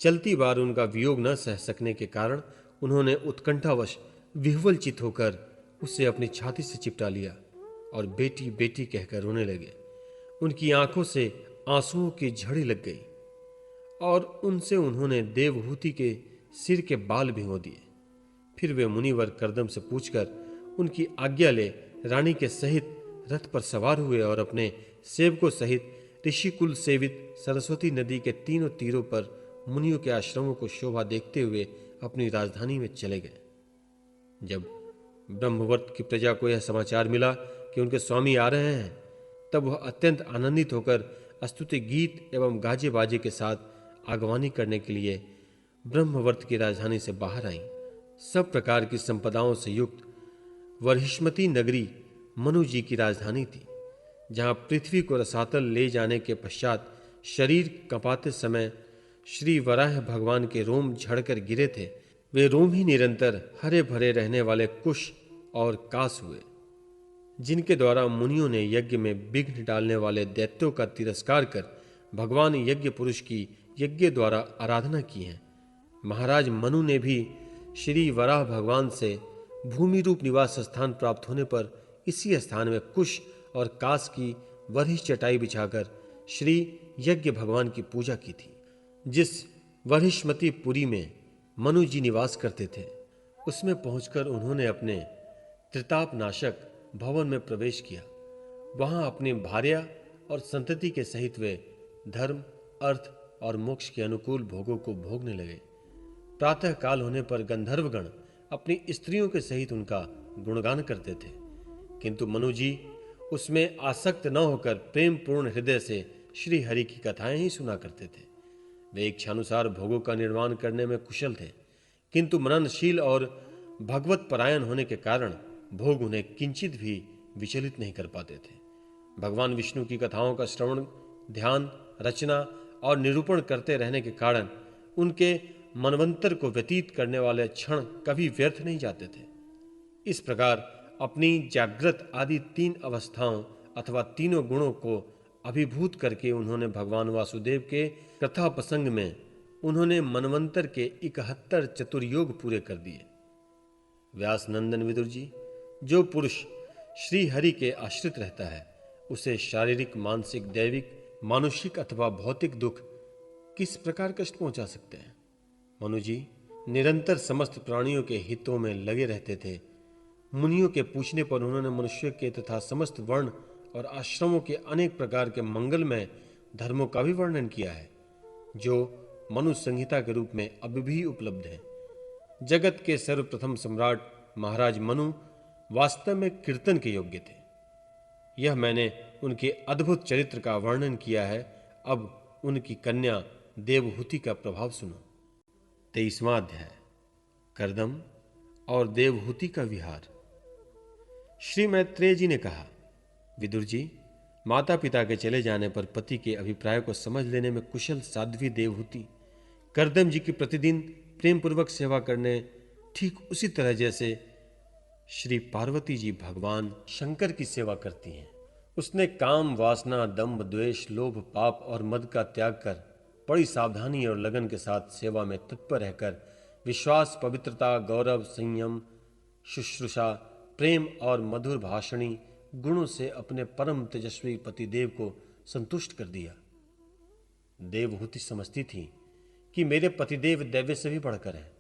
चलती बार उनका वियोग न सह सकने के कारण उन्होंने उत्कंठावश विह्वलचित होकर उसे अपनी छाती से चिपटा लिया और बेटी बेटी कहकर रोने लगे। उनकी आंखों से आंसुओं की झड़ी लग गई और उनसे उन्होंने देवहूति के सिर के बाल भिगो दिए। फिर वे मुनिवर कर्दम से पूछकर उनकी आज्ञा ले रानी के सहित रथ पर सवार हुए और अपने सेवकों सहित ऋषिकुल सेवित सरस्वती नदी के तीनों तीरों पर मुनियों के आश्रमों को शोभा देखते हुए अपनी राजधानी में चले गए। जब ब्रह्मवर्त की प्रजा को यह समाचार मिला कि उनके स्वामी आ रहे हैं, तब वह अत्यंत आनंदित होकर स्तुति गीत एवं गाजे बाजे के साथ आगवानी करने के लिए ब्रह्मवर्त की राजधानी से बाहर आई। सब प्रकार की संपदाओं से युक्त वर्हिष्मती नगरी मनु जी की राजधानी थी, जहां पृथ्वी को रसातल ले जाने के पश्चात शरीर कपाते समय श्री वराह भगवान के रोम झड़कर गिरे थे। वे रोम ही निरंतर हरे भरे रहने वाले कुश और कास हुए, जिनके द्वारा मुनियों ने यज्ञ में विघ्न डालने वाले दैत्यों का तिरस्कार कर भगवान यज्ञ पुरुष की यज्ञ द्वारा आराधना की है। महाराज मनु ने भी श्री वराह भगवान से भूमि रूप निवास स्थान प्राप्त होने पर इसी स्थान में कुश और कास की वरिष्ठ चटाई बिछाकर श्री यज्ञ भगवान की पूजा की थी। जिस वरिष्ठमती पुरी में मनु जी निवास करते थे, उसमें पहुंचकर उन्होंने अपने त्रिताप नाशक भवन में प्रवेश किया। वहां अपनी भार्या और संतति के सहित वे धर्म, अर्थ और मोक्ष के अनुकूल भोगों को भोगने लगे। प्रातः काल होने पर गंधर्वगण अपनी स्त्रियों के सहित उनका गुणगान करते थे, किंतु मनु जी उसमें आसक्त न होकर प्रेम पूर्ण हृदय से श्री हरि की कथाएं ही सुना करते थे। वे इच्छानुसार भोगों का निर्माण करने में कुशल थे, किंतु मननशील और भगवत परायण होने के कारण भोग उन्हें किंचित भी विचलित नहीं कर पाते थे। भगवान विष्णु की कथाओं का श्रवण, ध्यान, रचना और निरूपण करते रहने के कारण उनके मनवंतर को व्यतीत करने वाले क्षण कभी व्यर्थ नहीं जाते थे। इस प्रकार अपनी जागृत आदि 3 अवस्थाओं अथवा तीनों गुणों को अभिभूत करके उन्होंने भगवान वासुदेव के कथा प्रसंग में उन्होंने मनवंतर के 71 चतुर्योग पूरे कर दिए। व्यास नंदन विदुर जी, जो पुरुष श्री हरि के आश्रित रहता है उसे शारीरिक, मानसिक, दैविक, मानुषिक अथवा भौतिक दुख किस प्रकार कष्ट पहुंचा सकते हैं? मनु जी निरंतर समस्त प्राणियों के हितों में लगे रहते थे। मुनियों के पूछने पर उन्होंने मनुष्य के तथा समस्त वर्ण और आश्रमों के अनेक प्रकार के मंगलमय धर्मों का भी वर्णन किया है, जो मनु संहिता के रूप में अब भी उपलब्ध है। जगत के सर्वप्रथम सम्राट महाराज मनु वास्तव में कीर्तन के योग्य थे। यह मैंने उनके अद्भुत चरित्र का वर्णन किया है। अब उनकी कन्या देवहूति का प्रभाव सुनो। 23वां अध्याय, कर्दम और देवहूति का विहार। श्री मैत्रेय जी ने कहा, विदुर जी, माता पिता के चले जाने पर पति के अभिप्राय को समझ लेने में कुशल साध्वी देवहूति कर्दम जी की प्रतिदिन प्रेम पूर्वक सेवा करने ठीक उसी तरह जैसे श्री पार्वती जी भगवान शंकर की सेवा करती हैं। उसने काम, वासना, दंभ, द्वेष, लोभ, पाप और मद का त्याग कर बड़ी सावधानी और लगन के साथ सेवा में तत्पर रहकर विश्वास, पवित्रता, गौरव, संयम, शुश्रूषा, प्रेम और मधुर भाषणी गुणों से अपने परम तेजस्वी पतिदेव को संतुष्ट कर दिया। देवहूति समझती थी कि मेरे पतिदेव दैव्य से भी बढ़कर हैं,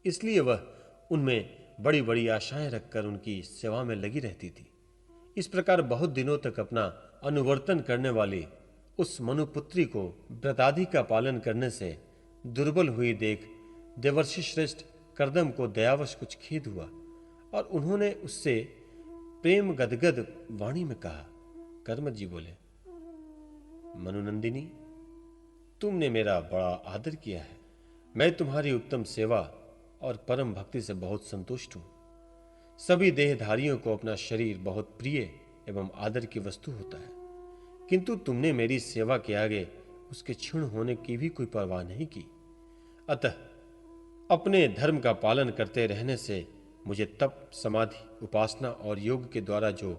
इसलिए वह उनमें बड़ी बड़ी आशाएं रखकर उनकी सेवा में लगी रहती थी। इस प्रकार बहुत दिनों तक अपना अनुवर्तन करने वाली उस मनुपुत्री को व्रतादि का पालन करने से दुर्बल हुई देख देवर्षि श्रेष्ठ कर्दम को दयावश कुछ खेद हुआ और उन्होंने उससे प्रेम गदगद वाणी में कहा। कर्मठ जी बोले, मनुनंदिनी, तुमने मेरा बड़ा आदर किया है। मैं तुम्हारी उत्तम सेवा और परम भक्ति से बहुत संतुष्ट हूं। सभी देहधारियों को अपना शरीर बहुत प्रिय एवं आदर की वस्तु होता है, किंतु तुमने मेरी सेवा के आगे उसके क्षीण होने की भी कोई परवाह नहीं की। अतः अपने धर्म का पालन करते रहने से मुझे तप, समाधि, उपासना और योग के द्वारा जो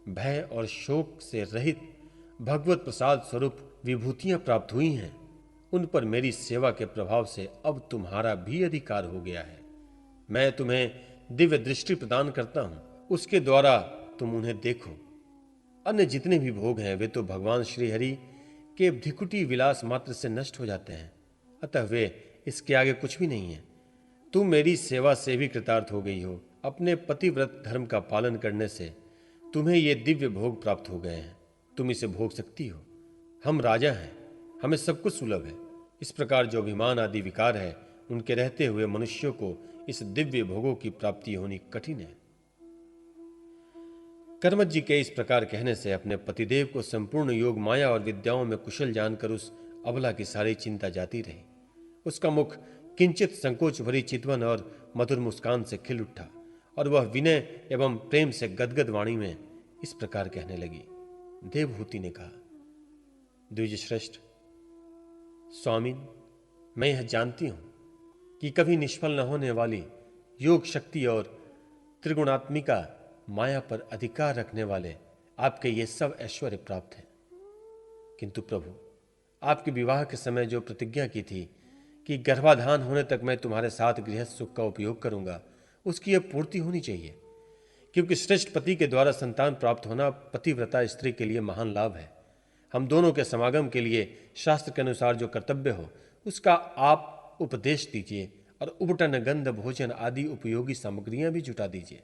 भय और शोक से रहित भगवत प्रसाद स्वरूप विभूतियां प्राप्त हुई हैं, उन पर मेरी सेवा के प्रभाव से अब तुम्हारा भी अधिकार हो गया है। मैं तुम्हें दिव्य दृष्टि प्रदान करता हूं, उसके द्वारा तुम उन्हें देखो। अन्य जितने भी भोग हैं वे तो भगवान श्री हरि के भिकुटी विलास मात्र से नष्ट हो जाते हैं, अतः वे इसके आगे कुछ भी नहीं है। तुम मेरी सेवा से भी कृतार्थ हो गई हो। अपने पतिव्रत धर्म का पालन करने से तुम्हें ये दिव्य भोग प्राप्त हो गए हैं। तुम इसे भोग सकती हो। हम राजा हैं, हमें सब कुछ सुलभ है। इस प्रकार जो अभिमान आदि विकार है, उनके रहते हुए मनुष्यों को इस दिव्य भोगों की प्राप्ति होनी कठिन है। कर्मठ जी के इस प्रकार कहने से अपने पतिदेव को संपूर्ण योग, माया और विद्याओं में कुशल जानकर उस अबला की सारी चिंता जाती रही। उसका मुख किंचित संकोच भरी चितवन और मधुर मुस्कान से खिल उठा और वह विनय एवं प्रेम से गदगद वाणी में इस प्रकार कहने लगी। देवहूति ने कहा, द्विजश्रेष्ठ स्वामिन, मैं यह जानती हूं कि कभी निष्फल न होने वाली योग शक्ति और त्रिगुणात्मिका माया पर अधिकार रखने वाले आपके ये सब ऐश्वर्य प्राप्त हैं, किंतु प्रभु, आपके विवाह के समय जो प्रतिज्ञा की थी कि गर्भाधान होने तक मैं तुम्हारे साथ गृहस्थ सुख का उपयोग करूंगा, उसकी अब पूर्ति होनी चाहिए, क्योंकि श्रेष्ठ पति के द्वारा संतान प्राप्त होना पतिव्रता स्त्री के लिए महान लाभ है। हम दोनों के समागम के लिए शास्त्र के अनुसार जो कर्तव्य हो उसका आप उपदेश दीजिए और उबटन, गंध, भोजन आदि उपयोगी सामग्रियां भी जुटा दीजिए,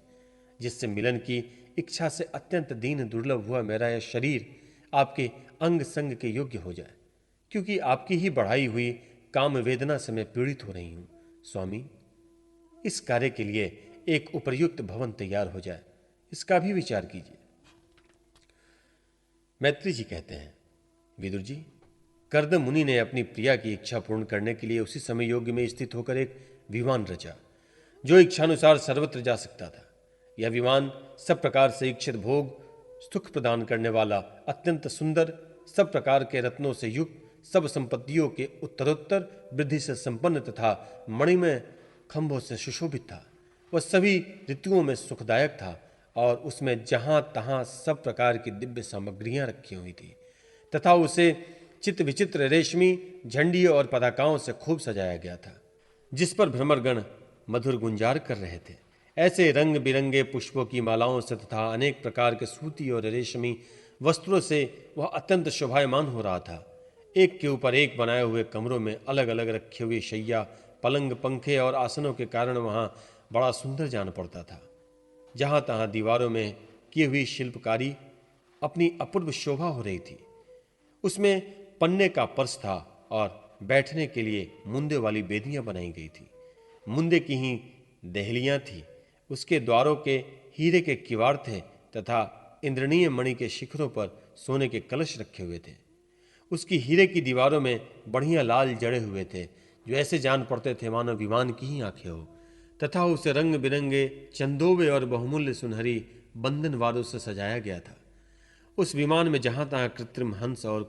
जिससे मिलन की इच्छा से अत्यंत दीन दुर्लभ हुआ मेरा यह शरीर आपके अंग संग के योग्य हो जाए, क्योंकि आपकी ही बढ़ाई हुई काम वेदना से मैं पीड़ित हो रही हूं। स्वामी, इस कार्य के लिए एक उपयुक्त भवन तैयार हो जाए, इसका भी विचार कीजिए। मैत्री जी कहते हैं, विदुर जी, कर्दम मुनि ने अपनी प्रिया की इच्छा पूर्ण करने के लिए उसी समय योग्य में स्थित होकर एक विमान रचा, जो इच्छानुसार सर्वत्र जा सकता था। यह विमान सब प्रकार से इच्छित भोग सुख प्रदान करने वाला, अत्यंत सुंदर, सब प्रकार के रत्नों से युक्त, सब संपत्तियों के उत्तरोत्तर वृद्धि से संपन्न तथा मणिमय खंभों से सुशोभित था। वह सभी ऋतुओं में सुखदायक था और उसमें जहां तहां सब प्रकार की दिव्य सामग्रियां रखी हुई थी तथा उसे चित विचित्र रेशमी झंडियों और पताकाओं से खूब सजाया गया था, जिस पर भ्रमरगण मधुर गुंजार कर रहे थे। ऐसे रंग बिरंगे पुष्पों की मालाओं से तथा अनेक प्रकार के सूती और रेशमी वस्त्रों से वह अत्यंत शोभायमान हो रहा था। एक के ऊपर एक बनाए हुए कमरों में अलग अलग रखी हुई शैया, पलंग, पंखे और आसनों के कारण वहां बड़ा सुंदर जान पड़ता था। जहां तहां दीवारों में की हुई शिल्पकारी अपनी अपूर्व शोभा हो रही थी। उसमें पन्ने का फर्श था और बैठने के लिए मुंदे वाली बेदियां बनाई गई थी। मुंदे की ही देहलियां थी। उसके द्वारों के हीरे के किवाड़ थे तथा इंद्रणीय मणि के शिखरों पर सोने के कलश रखे हुए थे। उसकी हीरे की दीवारों में बढ़िया लाल जड़े हुए थे, जो ऐसे जान पड़ते थे मानो विमान की ही आंखें हो, तथा उसे रंग बिरंगे चंदोवे और बहुमूल्य सुनहरी बंधन वारों से सजाया गया था। उस विमान में जहां तहां कृत्रिम हंस और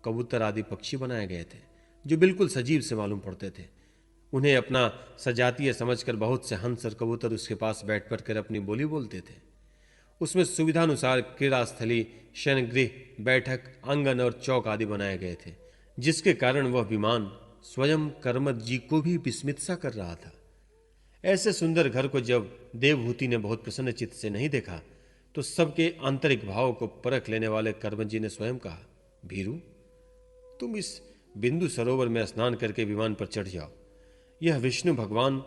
कबूतर आदि पक्षी बनाए गए थे, जो बिल्कुल सजीव से मालूम पड़ते थे। उन्हें अपना सजातीय समझकर बहुत से हंस और कबूतर उसके पास बैठ कर अपनी बोली बोलते थे। उसमें सुविधानुसार क्रीड़ा स्थली, शयनगृह, बैठक, आंगन और चौक आदि बनाए गए थे, जिसके कारण वह विमान स्वयं करमत जी को भी विस्मित सा कर रहा था। ऐसे सुंदर घर को जब देवहूति ने बहुत प्रसन्न चित्त से नहीं देखा, तो सबके आंतरिक भाव को परख लेने वाले करमत जी ने स्वयं कहा, भीरू, तुम इस बिंदु सरोवर में स्नान करके विमान पर चढ़ जाओ। यह विष्णु भगवान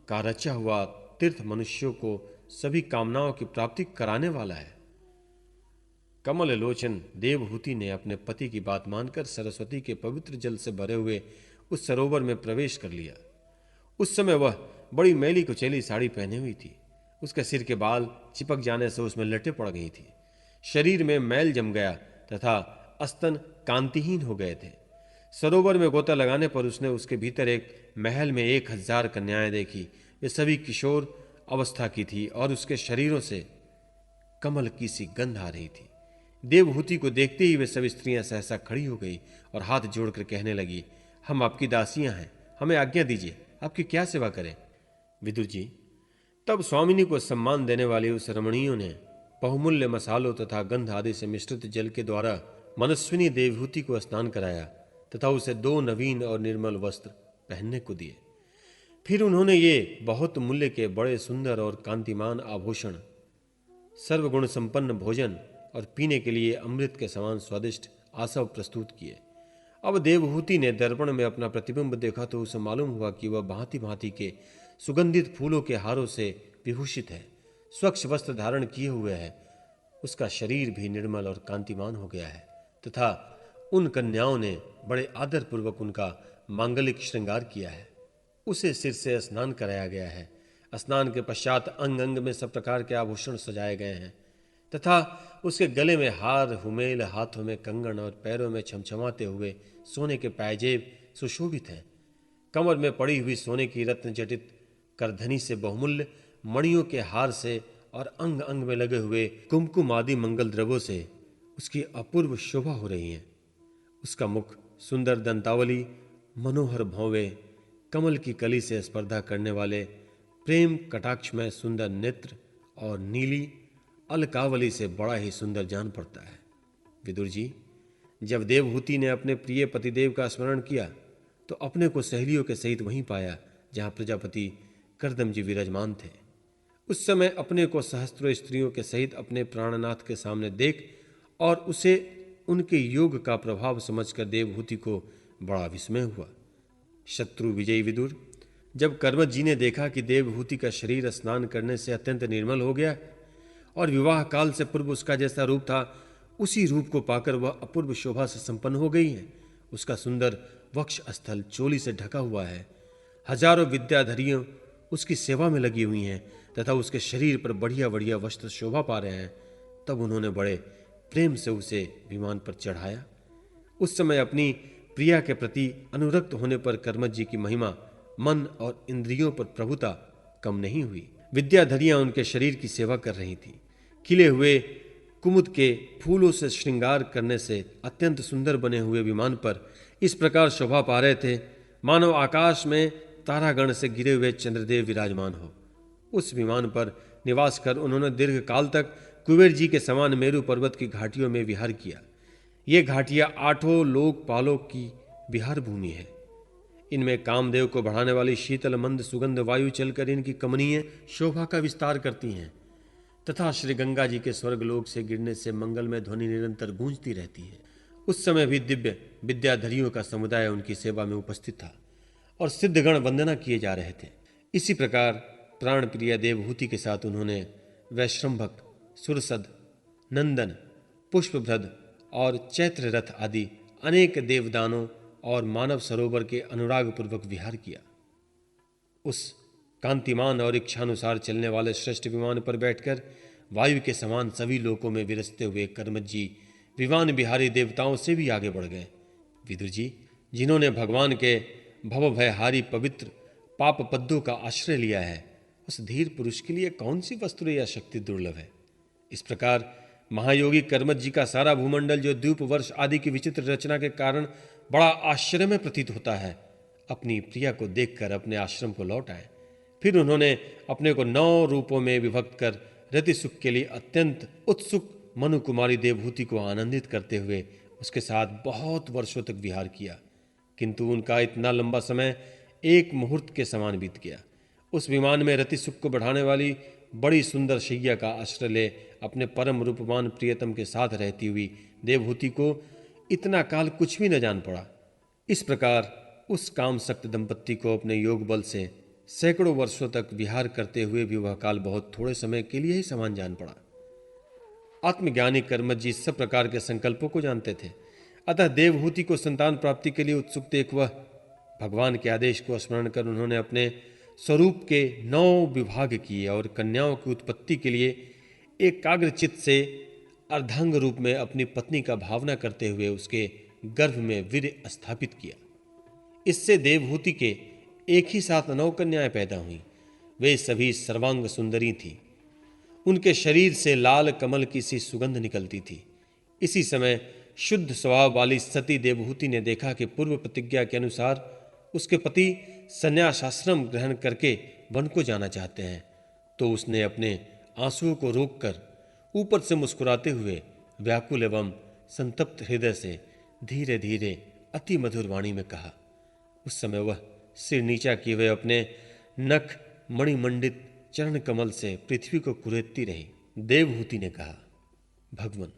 का रचा हुआ तीर्थ मनुष्यों को सभी कामनाओं की प्राप्ति कराने वाला है। कमल लोचन देवहूति ने अपने पति की बात मानकर सरस्वती के पवित्र जल से भरे हुए उस सरोवर में प्रवेश कर लिया। उस समय वह बड़ी मैली कुचैली साड़ी पहने हुई थी। उसके सिर के बाल चिपक जाने से उसमें लटें पड़ गई थी। शरीर में मैल जम गया तथा स्तन कांतिहीन हो गए थे। सरोवर में गोता लगाने पर उसने उसके भीतर एक महल में 1000 कन्याएं देखी। वे सभी किशोर अवस्था की थी और उसके शरीरों से कमल की सी गंध आ रही थी। देवहूति को देखते ही वे सब स्त्रियां सहसा खड़ी हो गई और हाथ जोड़कर कहने लगी, हम आपकी दासियां हैं, हमें आज्ञा दीजिए, आपकी क्या सेवा करें। विदुर जी, तब स्वामिनी को सम्मान देने वाली उस रमणियों ने बहुमूल्य मसालों तथा गंध आदि से मिश्रित जल के द्वारा मनस्विनी देवहूति को स्नान कराया तथा उसे 2 नवीन और निर्मल वस्त्र पहनने को दिए। फिर उन्होंने ये बहुत मूल्य के बड़े सुंदर और कांतिमान आभूषण, सर्वगुण संपन्न भोजन और पीने के लिए अमृत के समान स्वादिष्ट आसव प्रस्तुत किए। अब देवहूति ने दर्पण में अपना प्रतिबिंब देखा तो उसे मालूम हुआ कि वह भांति भांति के सुगंधित फूलों के हारों से विभूषित है, स्वच्छ वस्त्र धारण किए हुए है। उसका शरीर भी निर्मल और कांतिमान हो गया है तथा उन कन्याओं ने बड़े आदर पूर्वक उनका मांगलिक श्रृंगार किया है। उसे सिर से स्नान कराया गया है। स्नान के पश्चात अंग अंग में सब प्रकार के आभूषण सजाए गए हैं तथा उसके गले में हार हुमेल, हाथों में कंगन और पैरों में छमछमाते हुए सोने के पायजेब सुशोभित हैं। कमर में पड़ी हुई सोने की रत्न जटित करधनी से बहुमूल्य मणियों के हार से और अंग अंग में लगे हुए कुमकुम आदि मंगल द्रव्यों से उसकी अपूर्व शोभा हो रही है। उसका मुख सुंदर दंतावली, मनोहर भौवे, कमल की कली से स्पर्धा करने वाले प्रेम कटाक्ष में सुंदर नेत्र और नीली अलकावली से बड़ा ही सुंदर जान पड़ता है। विदुर जी, जब देवहूति ने अपने प्रिय पतिदेव का स्मरण किया तो अपने को सहेलियों के सहित वहीं पाया जहां प्रजापति करदम जी विराजमान थे। उस समय अपने को सहस्त्रों स्त्रियों के सहित अपने प्राणनाथ के सामने देख और उसे उनके योग का प्रभाव समझकर देवहूति को बड़ा विस्मय हुआ। शत्रु विजयी विदुर, जब करमत जी ने देखा कि देवहूति का शरीर स्नान करने से अत्यंत निर्मल हो गया और विवाह काल से पूर्व उसका जैसा रूप था उसी रूप को पाकर वह अपूर्व शोभा से संपन्न हो गई है। उसका सुंदर वक्ष स्थल चोली से ढका हुआ है। हजारों विद्याधरियों उसकी सेवा में लगी हुई हैं तथा उसके शरीर पर बढ़िया बढ़िया वस्त्र शोभा पा रहे हैं। तब उन्होंने बड़े प्रेम से उसे विमान पर चढ़ाया। उस समय अपनी प्रिया के प्रति अनुरक्त होने पर करमत जी की महिमा, मन और इंद्रियों पर प्रभुता कम नहीं हुई। विद्याधरियां उनके शरीर की सेवा कर रही थीं। खिले हुए कुमुद के फूलों से श्रृंगार करने से अत्यंत सुंदर बने हुए विमान पर इस प्रकार शोभा पा रहे थे मानो आकाश में तारागण से गिरे हुए चंद्रदेव विराजमान हो। उस विमान पर निवास कर उन्होंने दीर्घ काल तक कुबेर जी के समान मेरु पर्वत की घाटियों में विहार किया। ये घाटियां 8 लोकपालों की विहार भूमि है। इनमें कामदेव को बढ़ाने वाली शीतल मंद सुगंध वायु चलकर इनकी कमनीय शोभा का विस्तार करती हैं तथा श्री गंगा जी के स्वर्गलोक से गिरने से मंगलमय ध्वनि निरंतर गूंजती रहती है। उस समय भी दिव्य विद्याधरियों का समुदाय उनकी सेवा में उपस्थित था और सिद्धगण वंदना किए जा रहे थे। इसी प्रकार प्राण प्रिय देवहूति के साथ उन्होंने वैश्रम्भक, सुरसद, नंदन, पुष्पभ्रद और चैत्र रथ आदि अनेक देवदानों और मानव सरोवर के अनुराग पूर्वक विहार किया। उस कांतिमान और इच्छानुसार चलने वाले श्रेष्ठ विमान पर बैठकर वायु के समान सभी लोकों में विरसते हुए कर्मज जी विमान बिहारी देवताओं से भी आगे बढ़ गए। विदुर जी, जिन्होंने भगवान के भवभयहारी पवित्र पाप पद्दों का आश्रय लिया है, उस धीर पुरुष के लिए कौन सी वस्तु या शक्ति दुर्लभ है। इस प्रकार महायोगी कर्मज जी का सारा भूमंडल, जो द्वीप वर्ष आदि की विचित्र रचना के कारण बड़ा आश्चर्य में प्रतीत होता है, अपनी प्रिया को देखकर अपने आश्रम को लौट आए। फिर उन्होंने अपने को 9 रूपों में विभक्त कर रति सुख के लिए अत्यंत उत्सुक मनु कुमारी देवहूति को आनंदित करते हुए उसके साथ बहुत वर्षों तक विहार किया, किंतु उनका इतना लंबा समय एक मुहूर्त के समान बीत गया। उस विमान में रति सुख को बढ़ाने वाली बड़ी सुंदर शैया का आश्रय ले अपने परम रूपवान प्रियतम के साथ रहती हुई देवहूति को इतना काल कुछ भी न जान पड़ा। इस प्रकार उस कामसक्त दंपत्ति को अपने योग बल से सैकड़ों वर्षों तक विहार करते हुए भी वह काल बहुत थोड़े समय के लिए ही समान जान पड़ा। आत्मज्ञानी कर्मज जी सब प्रकार के संकल्पों को जानते थे, अतः देवहूति को संतान प्राप्ति के लिए उत्सुक देख वह भगवान के आदेश को स्मरण कर उन्होंने अपने स्वरूप के 9 विभाग किए और कन्याओं की उत्पत्ति के लिए एकाग्रचित्त से अर्धांग रूप में अपनी पत्नी का भावना करते हुए उसके गर्भ में वीर्य स्थापित किया। इससे देवहूति के एक ही साथ 9 कन्याएं पैदा हुईं। वे सभी सर्वांग सुंदरी थीं। उनके शरीर से लाल कमल की सी सुगंध निकलती थी। इसी समय शुद्ध स्वभाव वाली सती देवहूति ने देखा कि पूर्व प्रतिज्ञा के अनुसार उसके पति संन्यासाश्रम ग्रहण करके वन को जाना चाहते हैं, तो उसने अपने आंसुओं को रोककर ऊपर से मुस्कुराते हुए व्याकुल एवं संतप्त हृदय से धीरे धीरे अति मधुर वाणी में कहा। उस समय वह सिर नीचा किए हुए अपने नख मणिमंडित चरण कमल से पृथ्वी को कुरेदती रही। देवहूति ने कहा, भगवान,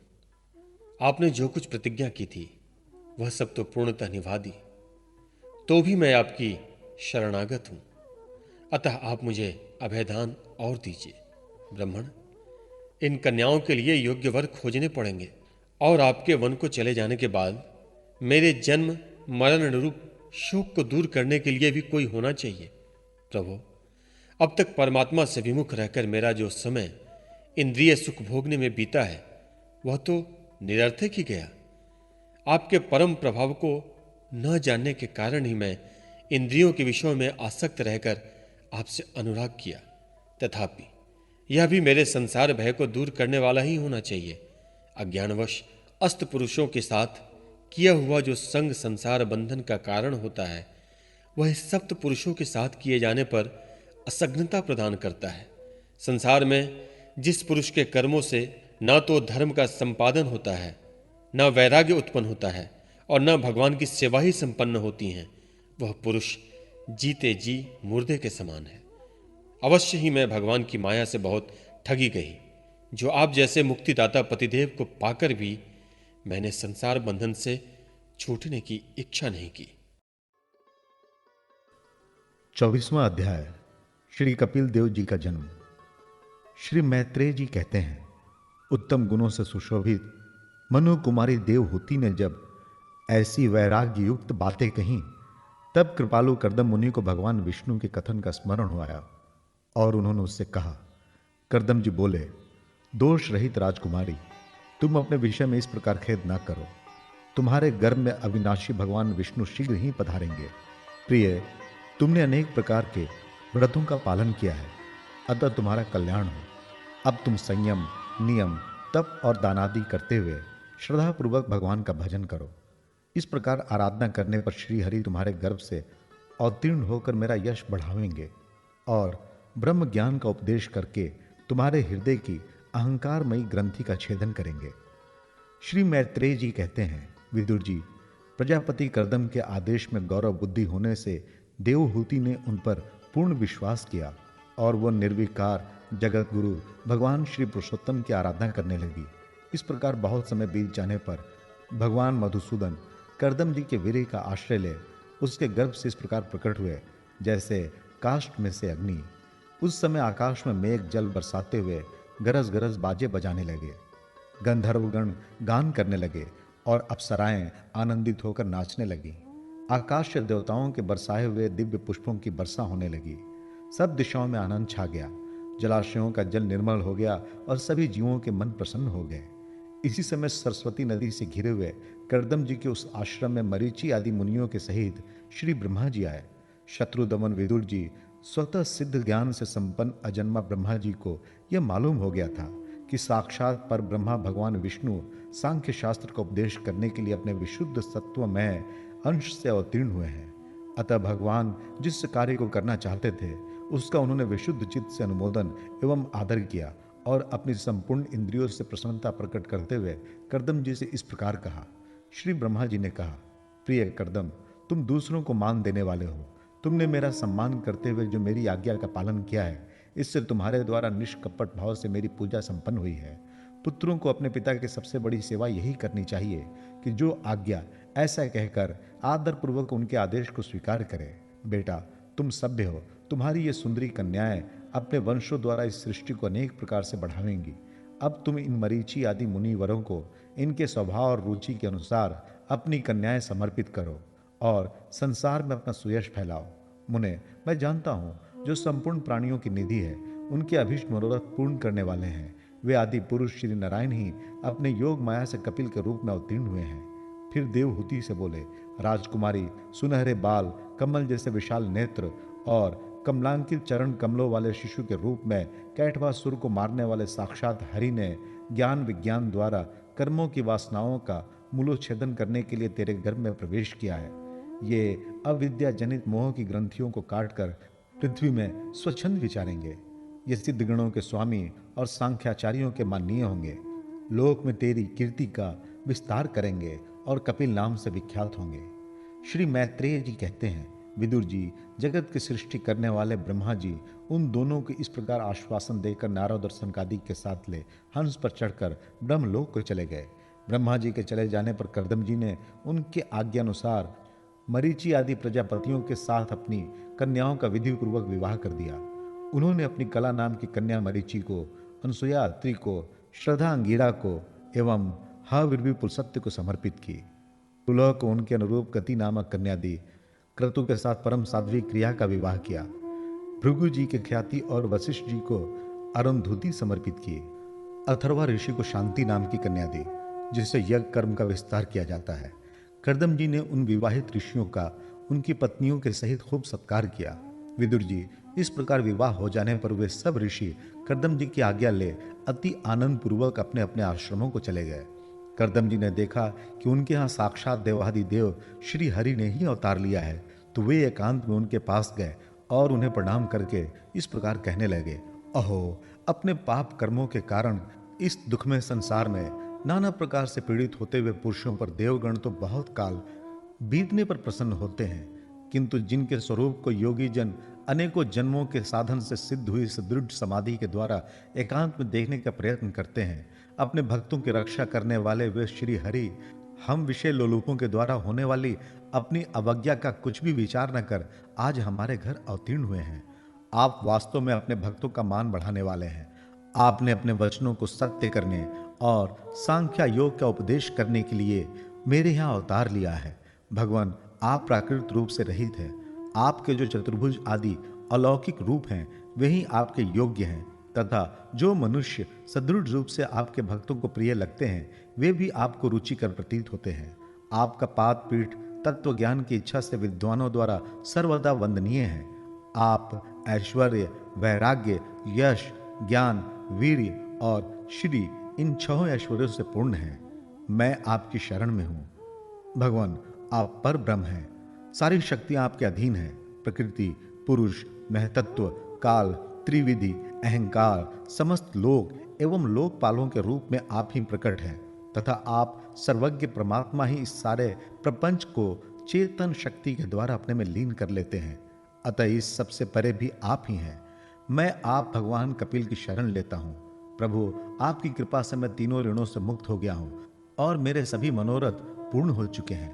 आपने जो कुछ प्रतिज्ञा की थी वह सब तो पूर्णतः निभा दी, तो भी मैं आपकी शरणागत हूं, अतः आप मुझे अभयदान और दीजिए। ब्राह्मण, इन कन्याओं के लिए योग्य वर खोजने पड़ेंगे और आपके वन को चले जाने के बाद मेरे जन्म मरण रूप शोक को दूर करने के लिए भी कोई होना चाहिए। प्रभु, अब तक परमात्मा से विमुख रहकर मेरा जो समय इंद्रिय सुख भोगने में बीता है वह तो निरर्थक ही गया। आपके परम प्रभाव को न जानने के कारण ही मैं इंद्रियों के विषयों में आसक्त रहकर आपसे अनुराग किया। तथापि यह भी मेरे संसार भय को दूर करने वाला ही होना चाहिए। अज्ञानवश अस्त पुरुषों के साथ किया हुआ जो संग संसार बंधन का कारण होता है, वह सप्त पुरुषों के साथ किए जाने पर असघनता प्रदान करता है। संसार में जिस पुरुष के कर्मों से न तो धर्म का संपादन होता है, न वैराग्य उत्पन्न होता है और न भगवान की सेवा ही संपन्न होती हैं, वह पुरुष जीते जी मुर्दे के समान है। अवश्य ही मैं भगवान की माया से बहुत ठगी गई, जो आप जैसे मुक्तिदाता पतिदेव को पाकर भी मैंने संसार बंधन से छूटने की इच्छा नहीं की। 24वां अध्याय। श्री कपिल देव जी का जन्म। श्री मैत्रेय जी कहते हैं, उत्तम गुणों से सुशोभित मनु कुमारी देवहूति ने जब ऐसी वैराग्य युक्त बातें कहीं, तब कृपालु कर्दम मुनि को भगवान विष्णु के कथन का स्मरण हो आया और उन्होंने उससे कहा। कर्दम जी बोले, दोष रहित राजकुमारी, तुम अपने विषय में इस प्रकार खेद ना करो। तुम्हारे गर्भ में अविनाशी भगवान विष्णु शीघ्र ही पधारेंगे। प्रिय, तुमने अनेक प्रकार के व्रतों का पालन किया है, अतः तुम्हारा कल्याण हो। अब तुम संयम, नियम, तप और दानादि करते हुए श्रद्धापूर्वक भगवान का भजन करो। इस प्रकार आराधना करने पर श्री हरि तुम्हारे गर्भ से अवतीर्ण होकर मेरा यश बढ़ावेंगे और ब्रह्म ज्ञान का उपदेश करके तुम्हारे हृदय की अहंकारमयी ग्रंथि का छेदन करेंगे। श्री मैत्रेय जी कहते हैं, विदुर जी, प्रजापति कर्दम के आदेश में गौरव बुद्धि होने से देवहूति ने उन पर पूर्ण विश्वास किया और वह निर्विकार जगत गुरु भगवान श्री पुरुषोत्तम की आराधना करने लगी। इस प्रकार बहुत समय बीत जाने पर भगवान मधुसूदन कर्दम जी के वीर्य का आश्रय ले उसके गर्भ से इस प्रकार प्रकट हुए जैसे काष्ठ में से अग्नि। उस समय आकाश में मेघ जल बरसाते हुए गरज गरज बाजे बजाने लगे, गंधर्वगण गान करने लगे और अप्सराएं आनंदित होकर नाचने लगी। आकाश से देवताओं के बरसाए हुए दिव्य पुष्पों की वर्षा होने लगी। सब दिशाओं में आनंद छा गया, जलाशयों का जल निर्मल हो गया और सभी जीवों के मन प्रसन्न हो गए। इसी समय सरस्वती नदी से घिरे हुए कर्दम जी के उस आश्रम में मरीचि आदि मुनियों के सहित श्री ब्रह्मा जी आए। शत्रुदमन विदुर जी स्वतः सिद्ध ज्ञान से संपन्न अजन्मा ब्रह्मा जी को यह मालूम हो गया था कि साक्षात पर ब्रह्मा भगवान विष्णु सांख्य शास्त्र का उपदेश करने के लिए अपने विशुद्ध सत्वमय अंश से अवतीर्ण हुए हैं। अतः भगवान जिस कार्य को करना चाहते थे उसका उन्होंने विशुद्ध चित्त से अनुमोदन एवं आदर किया और अपनी संपूर्ण इंद्रियों से प्रसन्नता प्रकट करते हुए कर्दम जी से इस प्रकार कहा। श्री ब्रह्मा जी ने कहा, प्रिय कर्दम, तुम दूसरों को मान देने वाले हो। तुमने मेरा सम्मान करते हुए जो मेरी आज्ञा का पालन किया है, इससे तुम्हारे द्वारा निष्कपट भाव से मेरी पूजा संपन्न हुई है। पुत्रों को अपने पिता की सबसे बड़ी सेवा यही करनी चाहिए कि जो आज्ञा ऐसा कहकर आदरपूर्वक उनके आदेश को स्वीकार करे। बेटा, तुम सभ्य हो, तुम्हारी ये सुंदरी कन्याएं अपने वंशों द्वारा इस सृष्टि को अनेक प्रकार से बढ़ावेंगी। अब तुम इन मरीचि आदि मुनिवरों को इनके स्वभाव और रुचि के अनुसार अपनी कन्याएं समर्पित करो और संसार में अपना सुयश फैलाओ। मुने, मैं जानता हूँ जो संपूर्ण प्राणियों की निधि है, उनके अभीष्ट मनोरथ पूर्ण करने वाले हैं, वे आदि पुरुष श्री नारायण ही अपने योग माया से कपिल के रूप में अवतीर्ण हुए हैं। फिर देवहूति से बोले, राजकुमारी, सुनहरे बाल, कमल जैसे विशाल नेत्र और कमलांकित चरण कमलों वाले शिशु के रूप में कैटभासुर को मारने वाले साक्षात हरि ने ज्ञान विज्ञान द्वारा कर्मों की वासनाओं का मूलोच्छेदन करने के लिए तेरे गर्भ में प्रवेश किया है। ये अविद्या जनित मोह की ग्रंथियों को काटकर पृथ्वी में स्वच्छंद विचारेंगे। ये सिद्ध गणों के स्वामी और सांख्याचार्यों के माननीय होंगे। लोक में तेरी कीर्ति का विस्तार करेंगे और कपिल नाम से विख्यात होंगे। श्री मैत्रेय जी कहते हैं, विदुर जी, जगत की सृष्टि करने वाले ब्रह्मा जी उन दोनों को इस प्रकार आश्वासन देकर नारद और सनकादिक के साथ ले हंस पर चढ़कर ब्रह्मलोक को चले गए। ब्रह्मा जी के चले जाने पर कर्दम जी ने उनके आज्ञा अनुसार मरीचि आदि प्रजापतियों के साथ अपनी कन्याओं का विधि पूर्वक विवाह कर दिया। उन्होंने अपनी कला नाम की कन्या मरीचि को, अनसुया अत्रि को, श्रद्धा अंगिरा को एवं हाविर्वी पुलसत्य को समर्पित की। तुलह को उनके अनुरूप गति नामक कन्या दी। क्रतु के साथ परम साध्वी क्रिया का विवाह किया। भृगु जी के ख्याति और वशिष्ठ जी को अरुंधुति समर्पित की। अथर्वा ऋषि को शांति नाम की कन्या दी, जिससे यज्ञ कर्म का विस्तार किया जाता है। कर्दम जी ने उन विवाहित ऋषियों का उनकी पत्नियों के सहित खूब सत्कार किया। विदुर जी, इस प्रकार विवाह हो जाने पर वे सब ऋषि कर्दम जी की आज्ञा ले अति आनंद पूर्वक अपने अपने आश्रमों को चले गए। कर्दम जी ने देखा कि उनके यहाँ साक्षात देवादि देव श्री हरि ने ही अवतार लिया है, तो वे एकांत में उनके पास गए और उन्हें प्रणाम करके इस प्रकार कहने लगे, अहो, अपने पाप कर्मों के कारण इस दुखमय संसार में नाना प्रकार से पीड़ित होते हुए पुरुषों पर देवगण तो बहुत काल बीतने पर प्रसन्न होते हैं, किंतु जिनके स्वरूप को योगी जन अनेकों जन्मों के साधन से सिद्ध हुई सुदृढ़ समाधि के द्वारा एकांत में देखने का प्रयत्न करते हैं, अपने भक्तों की रक्षा करने वाले वे श्री हरि हम विषय लोलुपों के द्वारा होने वाली अपनी अवज्ञा का कुछ भी विचार न कर आज हमारे घर अवतीर्ण हुए हैं। आप वास्तव में अपने भक्तों का मान बढ़ाने वाले हैं। आपने अपने वचनों को सत्य करने और सांख्या योग का उपदेश करने के लिए मेरे यहाँ अवतार लिया है। भगवान, आप प्राकृत रूप से रहित हैं। आपके जो चतुर्भुज आदि अलौकिक रूप हैं वही आपके योग्य हैं, तथा जो मनुष्य सदृढ़ रूप से आपके भक्तों को प्रिय लगते हैं वे भी आपको रुचिकर प्रतीत होते हैं। आपका पाद पीठ तत्व ज्ञान की इच्छा से विद्वानों द्वारा सर्वदा वंदनीय है। आप ऐश्वर्य, वैराग्य, यश, ज्ञान, वीर्य और श्री, इन छहों ऐश्वर्यों से पूर्ण है। मैं आपकी शरण में हूं। भगवान, आप पर ब्रह्म हैं। सारी शक्तियां आपके अधीन हैं। प्रकृति, पुरुष, महतत्व, काल, त्रिविधि, अहंकार, समस्त लोक एवं लोकपालों के रूप में आप ही प्रकट हैं तथा आप सर्वज्ञ परमात्मा ही इस सारे प्रपंच को चेतन शक्ति के द्वारा अपने में लीन कर लेते हैं। अतः इस सबसे परे भी आप ही हैं। मैं आप भगवान कपिल की शरण लेता हूं। प्रभु, आपकी कृपा से मैं तीनों ऋणों से मुक्त हो गया हूं और मेरे सभी मनोरथ पूर्ण हो चुके हैं।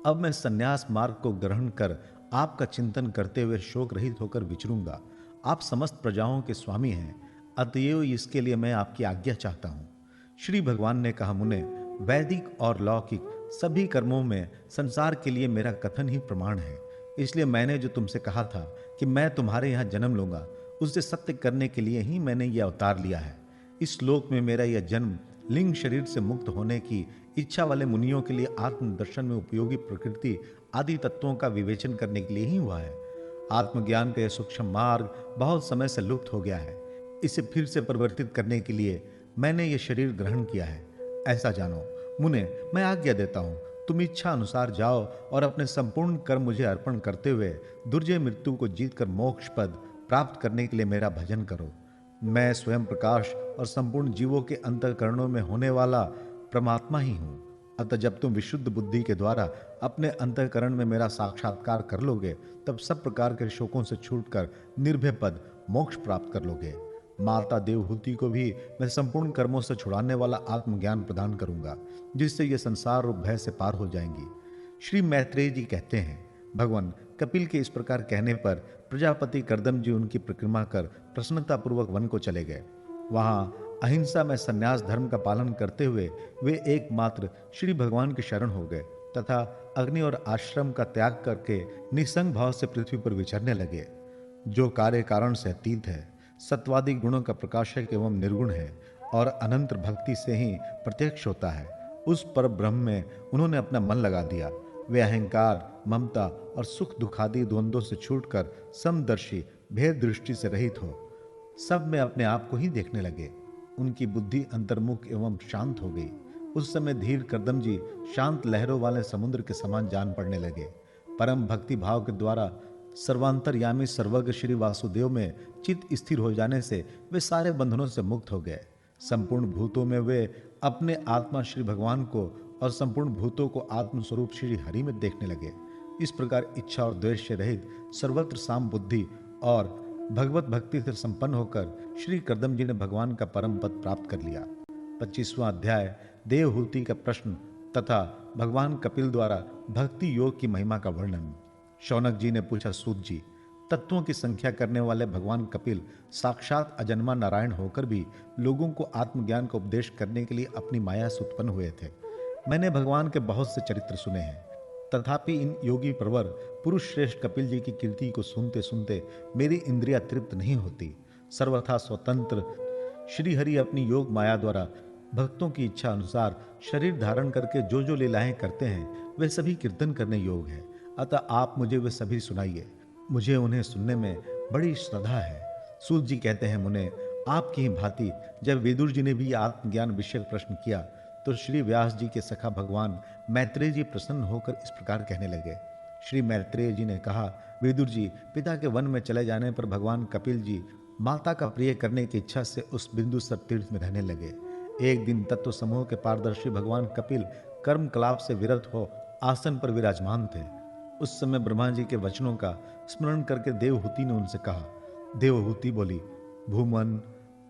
अब मैं संन्यास मार्ग को ग्रहण कर आपका चिंतन करते हुए शोक रहित होकर विचरूंगा। आप समस्त प्रजाओं के स्वामी हैं, अतएव इसके लिए मैं आपकी आज्ञा चाहता हूं। श्री भगवान ने कहा, मुने, वैदिक और लौकिक सभी कर्मों में संसार के लिए मेरा कथन ही प्रमाण है। इसलिए मैंने जो तुमसे कहा था कि मैं तुम्हारे यहाँ जन्म लूंगा, उसे सत्य करने के लिए ही मैंने यह अवतार लिया है। इस श्लोक में मेरा यह जन्म लिंग शरीर से मुक्त होने की इच्छा वाले मुनियों के लिए आत्मदर्शन में उपयोगी प्रकृति आदि तत्वों का विवेचन करने के लिए ही हुआ है। आत्मज्ञान का यह सूक्ष्म मार्ग बहुत समय से लुप्त हो गया है। इसे फिर से परिवर्तित करने के लिए मैंने यह शरीर ग्रहण किया है। ऐसा जानो मुने, मैं आज्ञा देता हूं, तुम इच्छा अनुसार जाओ और अपने संपूर्ण कर्म मुझे अर्पण करते हुए दुर्जय मृत्यु को जीतकर मोक्ष पद प्राप्त करने के लिए मेरा भजन करो। मैं स्वयं प्रकाश और संपूर्ण जीवों के अंतःकरणों में होने वाला परमात्मा ही हूं। अतः जब तुम विशुद्ध बुद्धि के द्वारा अपने अंतःकरण में मेरा साक्षात्कार कर लोगे, तब सब प्रकार के शोकों से छूटकर निर्भय पद मोक्ष प्राप्त कर लोगे। माता देवहूति को भी मैं संपूर्ण कर्मों से छुड़ाने वाला आत्मज्ञान प्रदान करूंगा, जिससे ये संसार रूप भय से पार हो जाएंगी। श्री मैत्रेय जी कहते हैं, भगवान कपिल के इस प्रकार कहने पर प्रजापति कर्दम जी उनकी परिक्रमा कर प्रसन्नतापूर्वक वन को चले गए। वहां अहिंसा में संन्यास धर्म का पालन करते हुए वे एकमात्र श्री भगवान की शरण हो गए तथा अग्नि और आश्रम का त्याग करके निसंग भाव से पृथ्वी पर विचरने लगे। जो कार्य कारण से अतीत है, सत्वादि गुणों का प्रकाशक एवं निर्गुण है और अनंत भक्ति से ही प्रत्यक्ष होता है, उस पर ब्रह्म में उन्होंने अपना मन लगा दिया। वे अहंकार, ममता और सुख दुखादि द्वंद्वों से छूटकर समदर्शी, भेद दृष्टि से रहित हो सब में अपने आप को ही देखने लगे। उनकी बुद्धि अंतर्मुख एवं शांत हो गई। उस समय धीर कर्दम जी शांत लहरों वाले समुद्र के समान जान पड़ने लगे। परम भक्ति भाव के द्वारा सर्वांतरयामी सर्वज्ञ श्री वासुदेव में चित्त स्थिर हो जाने से वे सारे बंधनों से मुक्त हो गए। संपूर्ण भूतों में वे अपने आत्मा श्री भगवान को और संपूर्ण भूतों को आत्मस्वरूप श्री हरि में देखने लगे। इस प्रकार इच्छा और द्वेष से रहित सर्वत्र साम बुद्धि और भगवत भक्ति से संपन्न होकर श्री कर्दम जी ने भगवान का परम पद प्राप्त कर लिया। 25वां अध्याय देवहूति का प्रश्न तथा भगवान कपिल द्वारा भक्ति योग की महिमा का वर्णन। शौनक जी ने पूछा, सूत जी, तत्वों की संख्या करने वाले भगवान कपिल साक्षात अजन्मा नारायण होकर भी लोगों को आत्मज्ञान का उपदेश करने के लिए अपनी माया से उत्पन्न हुए थे। मैंने भगवान के बहुत से चरित्र सुने हैं, तथापि इन योगी प्रवर पुरुष श्रेष्ठ कपिल जी की कीर्ति को सुनते सुनते मेरी इंद्रियां तृप्त नहीं होती। सर्वथा स्वतंत्र श्रीहरि अपनी योग माया द्वारा भक्तों की इच्छा अनुसार शरीर धारण करके जो जो लीलाएं करते हैं वे सभी कीर्तन करने योग है। अतः आप मुझे वे सभी सुनाइए, मुझे उन्हें सुनने में बड़ी श्रद्धा है। सूत जी कहते हैं, मुने, आपकी ही भांति जब विदुर जी ने भी आत्मज्ञान विषय प्रश्न किया तो श्री व्यास जी के सखा भगवान मैत्रेय जी प्रसन्न होकर इस प्रकार कहने लगे। श्री मैत्रेय जी ने कहा, विदुर जी, पिता के वन में चले जाने पर भगवान कपिल जी माता का प्रिय करने की इच्छा से उस बिंदुसर तीर्थ में रहने लगे। एक दिन तत्व समूह के पारदर्शी भगवान कपिल कर्म कलाप से विरत हो आसन पर विराजमान थे। उस समय ब्रह्मा जी के वचनों का स्मरण करके देवहूति ने उनसे कहा। देवहूति बोली, भूमन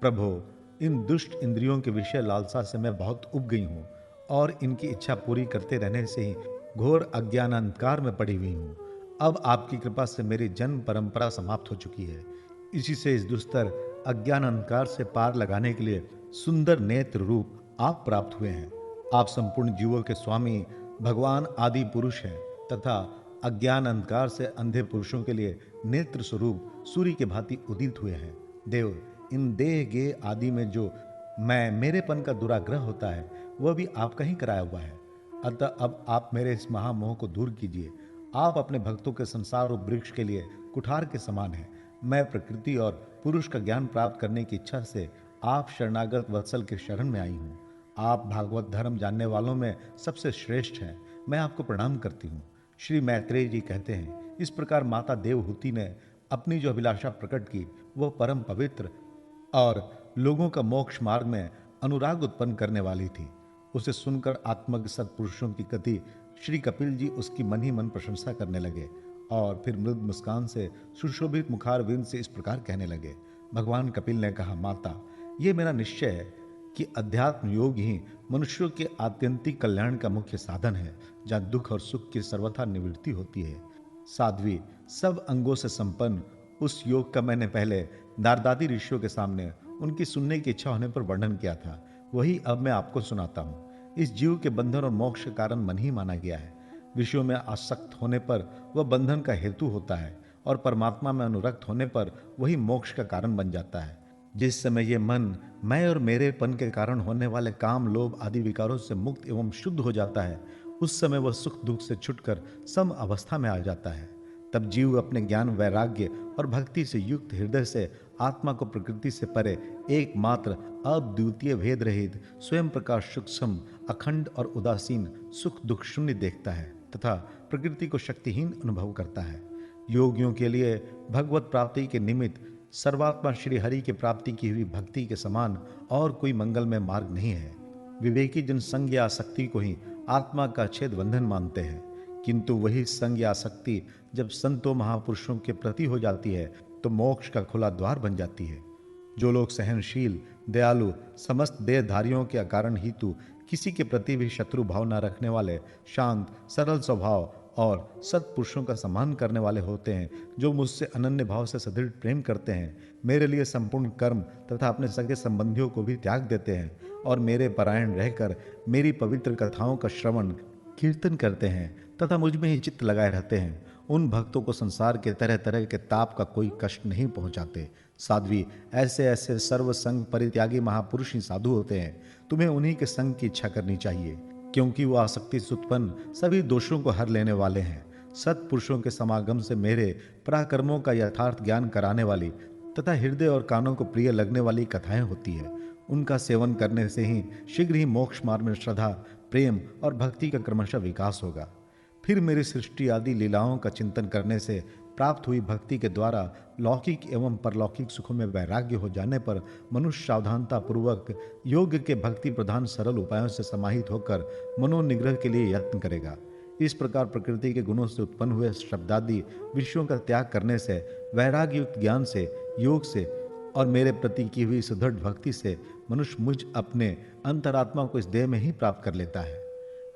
प्रभो, इन दुष्ट इंद्रियों के विषय लालसा से मैं बहुत उब गई हूँ और इनकी इच्छा पूरी करते रहने से ही घोर अज्ञान अंधकार में पड़ी हुई हूँ। अब आपकी कृपा से मेरी जन्म परंपरा समाप्त हो चुकी है। इसी से इस दुस्तर अज्ञान अंधकार से पार लगाने के लिए सुंदर नेत्र रूप आप प्राप्त हुए हैं। आप संपूर्ण जीवों के स्वामी भगवान आदि पुरुष हैं तथा अज्ञान अंधकार से अंधे पुरुषों के लिए नेत्र स्वरूप सूर्य के भांति उदित हुए हैं। देव, इन देह गे आदि में जो मेरेपन का दुराग्रह होता है वह भी आपका ही कराया हुआ है। अतः अब आप मेरे इस महामोह को दूर कीजिए। आप अपने भक्तों के संसार और वृक्ष के लिए कुठार के समान हैं। मैं प्रकृति और पुरुष का ज्ञान प्राप्त करने की इच्छा से आप शरणागत वत्सल के शरण में आई हूँ। आप भागवत धर्म जानने वालों में सबसे श्रेष्ठ हैं। मैं आपको प्रणाम करती हूँ। श्री मैत्रेय जी कहते हैं, इस प्रकार माता देवहूति ने अपनी जो अभिलाषा प्रकट की वह परम पवित्र और लोगों का मोक्ष मार्ग में अनुराग उत्पन्न करने वाली थी। उसे सुनकर आत्मज्ञ सत्पुरुषों की कथि श्री कपिल जी उसकी मन ही मन प्रशंसा करने लगे और फिर मृद मुस्कान से सुशोभित मुखारविंद से इस प्रकार कहने लगे। भगवान कपिल ने कहा, माता, यह मेरा निश्चय है कि अध्यात्म योग ही मनुष्यों के आत्यंतिक कल्याण का मुख्य साधन है, जहाँ दुख और सुख की सर्वथा निवृत्ति होती है। साध्वी, सब अंगों से संपन्न उस योग का मैंने पहले नारदादि ऋषियों के सामने उनकी सुनने की इच्छा होने पर वर्णन किया था, वही अब मैं आपको सुनाता हूँ। इस जीव के बंधन और मोक्ष के कारण मन ही माना गया है। विषयों में आसक्त होने पर वह बंधन का हेतु होता है और परमात्मा में अनुरक्त होने पर वही मोक्ष का कारण बन जाता है। जिस समय ये मन मैं और मेरेपन के कारण होने वाले काम, लोभ आदि विकारों से मुक्त एवं शुद्ध हो जाता है, उस समय वह सुख दुख से छुटकर सम अवस्था में आ जाता है। तब जीव अपने ज्ञान, वैराग्य और भक्ति से युक्त हृदय से आत्मा को प्रकृति से परे एकमात्र अद्वितीय भेद रहित स्वयं प्रकाश सूक्ष्म, अखंड और उदासीन सुख दुख शून्य देखता है तथा प्रकृति को शक्तिहीन अनुभव करता है। योगियों के लिए भगवत प्राप्ति के निमित्त सर्वात्मा श्री हरि की प्राप्ति की हुई भक्ति के समान और कोई मंगलमय मार्ग नहीं है। विवेकी जन संग या आसक्ति को ही आत्मा का छेद बंधन मानते हैं, किंतु वही संग या आसक्ति जब संतों महापुरुषों के प्रति हो जाती है तो मोक्ष का खुला द्वार बन जाती है। जो लोग सहनशील, दयालु, समस्त देहधारियों के कारण हेतु किसी के प्रति भी शत्रु भाव न रखने वाले, शांत, सरल स्वभाव और सत्पुरुषों का सम्मान करने वाले होते हैं, जो मुझसे अनन्य भाव से सदृढ़ प्रेम करते हैं, मेरे लिए संपूर्ण कर्म तथा अपने सगे संबंधियों को भी त्याग देते हैं और मेरे परायण रहकर मेरी पवित्र कथाओं का श्रवण कीर्तन करते हैं तथा मुझ में ही चित्त लगाए रहते हैं, उन भक्तों को संसार के तरह तरह के ताप का कोई कष्ट नहीं पहुंचाते। साध्वी, ऐसे ऐसे सर्व संग परित्यागी महापुरुष ही साधु होते हैं। तुम्हें उन्हीं के संग की इच्छा करनी चाहिए, क्योंकि वो आसक्ति से उत्पन्न सभी दोषों को हर लेने वाले हैं। सत्पुरुषों के समागम से मेरे पराक्रमों का यथार्थ ज्ञान कराने वाली तथा हृदय और कानों को प्रिय लगने वाली कथाएं होती है। उनका सेवन करने से ही शीघ्र ही मोक्ष मार्ग में श्रद्धा, प्रेम और भक्ति का क्रमशः विकास होगा। फिर मेरी सृष्टि आदि लीलाओं का चिंतन करने से प्राप्त हुई भक्ति के द्वारा लौकिक एवं परलौकिक सुखों में वैराग्य हो जाने पर मनुष्य सावधानता पूर्वक योग के भक्ति प्रधान सरल उपायों से समाहित होकर मनोनिग्रह के लिए यत्न करेगा। इस प्रकार प्रकृति के गुणों से उत्पन्न हुए शब्दादि विषयों का त्याग करने से, वैराग्य युक्त ज्ञान से, योग से और मेरे प्रति की हुई सुदृढ़ भक्ति से मनुष्य मुझ अपने अंतरात्मा को इस देह में ही प्राप्त कर लेता है।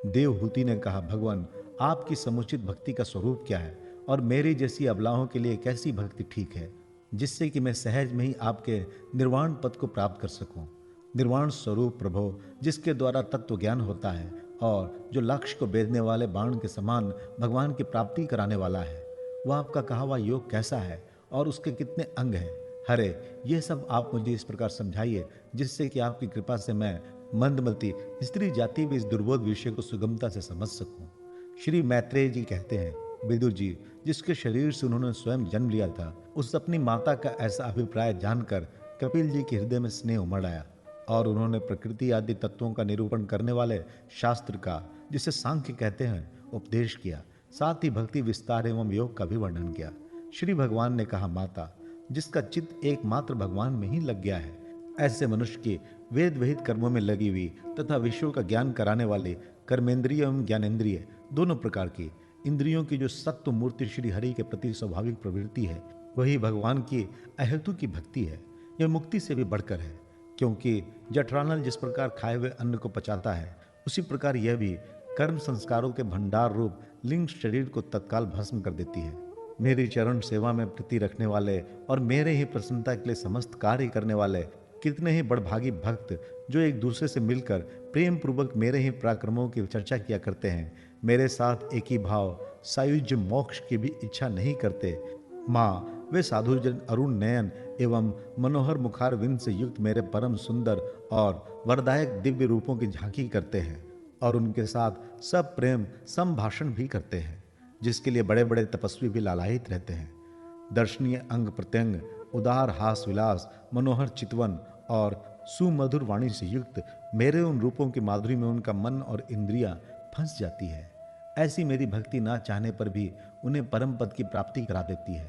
देवहूति ने कहा, भगवान, आपकी समुचित भक्ति का स्वरूप क्या है और मेरी जैसी अबलाओं के लिए कैसी भक्ति ठीक है, जिससे कि मैं सहज में ही आपके निर्वाण पद को प्राप्त कर सकूं। निर्वाण स्वरूप प्रभो, जिसके द्वारा तत्व ज्ञान होता है और जो लक्ष्य को भेदने वाले बाण के समान भगवान की प्राप्ति कराने वाला है, वह आपका कहा हुआ योग कैसा है और उसके कितने अंग हैं? हरे, ये सब आप मुझे इस प्रकार समझाइए जिससे कि आपकी कृपा से मैं मंदमती स्त्री जाति भी इस दुर्बोध विषय को सुगमता से समझ सकूं। श्री मैत्रेय जी कहते हैं, विदुर जी, जिसके शरीर से उन्होंने स्वयं जन्म लिया था, उस अपनी माता का ऐसा अभिप्राय जानकर कपिल जी के हृदय में स्नेह उमड़ आया और उन्होंने प्रकृति आदि तत्वों का निरूपण करने वाले शास्त्र का, जिसे सांख्य कहते हैं, उपदेश किया। साथ ही भक्ति विस्तार एवं योग का भी वर्णन किया। श्री भगवान ने कहा, माता, जिसका चित्त एकमात्र भगवान में ही लग गया है, ऐसे मनुष्य की वेद विहित कर्मों में लगी हुई तथा विषयों का ज्ञान कराने वाले कर्मेंद्रिय एवं ज्ञानेंद्रिय दोनों प्रकार की इंद्रियों की जो सत्व मूर्ति श्री हरि के प्रति स्वाभाविक प्रवृत्ति है, वही भगवान की अहेतु की भक्ति है। यह मुक्ति से भी बढ़कर है, क्योंकि जठरानल जिस प्रकार खाए हुए अन्न को पचाता है, उसी प्रकार यह भी कर्म संस्कारों के भंडार रूप लिंग शरीर को तत्काल भस्म कर देती है। मेरी चरण सेवा में प्रीति रखने वाले और मेरे ही प्रसन्नता के लिए समस्त कार्य करने वाले कितने ही बड़भागी भक्त, जो एक दूसरे से मिलकर प्रेम पूर्वक मेरे ही पराक्रमों की चर्चा किया करते हैं, मेरे साथ एक ही भाव सायुज्य मोक्ष की भी इच्छा नहीं करते। माँ, वे साधुजन अरुण नयन एवं मनोहर मुखारविंद से युक्त मेरे परम सुंदर और वरदायक दिव्य रूपों की झांकी करते हैं और उनके साथ सब प्रेम संभाषण भी करते हैं, जिसके लिए बड़े बड़े तपस्वी भी लालायित रहते हैं। दर्शनीय अंग प्रत्यंग, उदार हास विलास, मनोहर चितवन और सुमधुर वाणी से युक्त मेरे उन रूपों की माधुरी में उनका मन और इंद्रियां फंस जाती है। ऐसी मेरी भक्ति ना चाहने पर भी उन्हें परम पद की प्राप्ति करा देती है।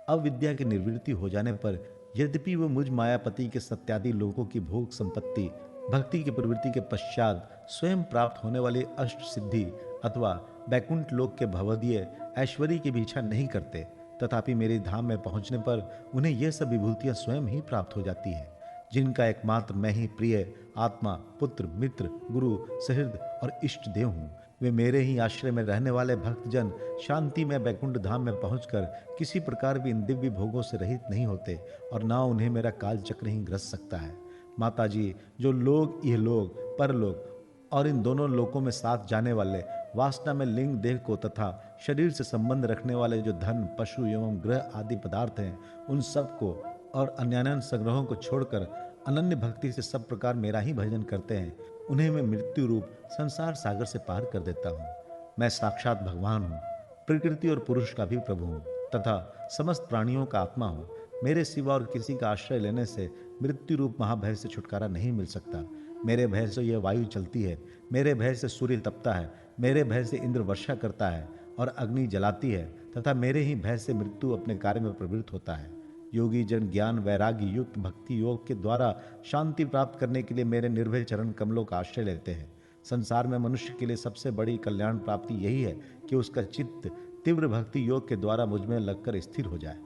अविद्या की निर्वृत्ति हो जाने पर यद्यपि वो मुझ मायापति के सत्यादि लोगों की भोग संपत्ति भक्ति की प्रवृत्ति के पश्चात स्वयं प्राप्त होने वाली अष्ट सिद्धि अथवा बैकुंठ लोक के भवदीय ऐश्वर्य की भी इच्छा नहीं करते, तथापि मेरे धाम में पहुंचने पर उन्हें यह सब विभूतियां स्वयं ही प्राप्त हो जाती हैं, जिनका एकमात्र मैं ही प्रिय आत्मा, पुत्र, मित्र, गुरु, सहृद और इष्ट देव हूँ। वे मेरे ही आश्रय में रहने वाले भक्तजन शांति में बैकुंठ धाम में पहुंचकर किसी प्रकार भी इन दिव्य भोगों से रहित नहीं होते और ना उन्हें मेरा काल चक्र ही ग्रस सकता है। माता जी, जो लोग, यह लोग, परलोक और इन दोनों लोकों में साथ जाने वाले वासना में लिंग देह को तथा शरीर से संबंध रखने वाले जो धन, पशु एवं ग्रह आदि पदार्थ हैं, उन सब को और अन्यान्य संग्रहों को छोड़कर अनन्य भक्ति से सब प्रकार मेरा ही भजन करते हैं, उन्हें मैं मृत्यु रूप संसार सागर से पार कर देता हूँ। मैं साक्षात भगवान हूँ, प्रकृति और पुरुष का भी प्रभु हूँ तथा समस्त प्राणियों का आत्मा हूँ। मेरे सिवा और किसी का आश्रय लेने से मृत्यु रूप महाभय से छुटकारा नहीं मिल सकता। मेरे भय से यह वायु चलती है, मेरे भय से सूर्य तपता है, मेरे भय से इंद्र वर्षा करता है और अग्नि जलाती है तथा मेरे ही भय से मृत्यु अपने कार्य में प्रवृत्त होता है। योगी जन ज्ञान वैराग्य युक्त भक्ति योग के द्वारा शांति प्राप्त करने के लिए मेरे निर्भय चरण कमलों का आश्रय लेते हैं। संसार में मनुष्य के लिए सबसे बड़ी कल्याण प्राप्ति यही है कि उसका चित्त तीव्र भक्ति योग के द्वारा मुझ में लगकर स्थिर हो जाए।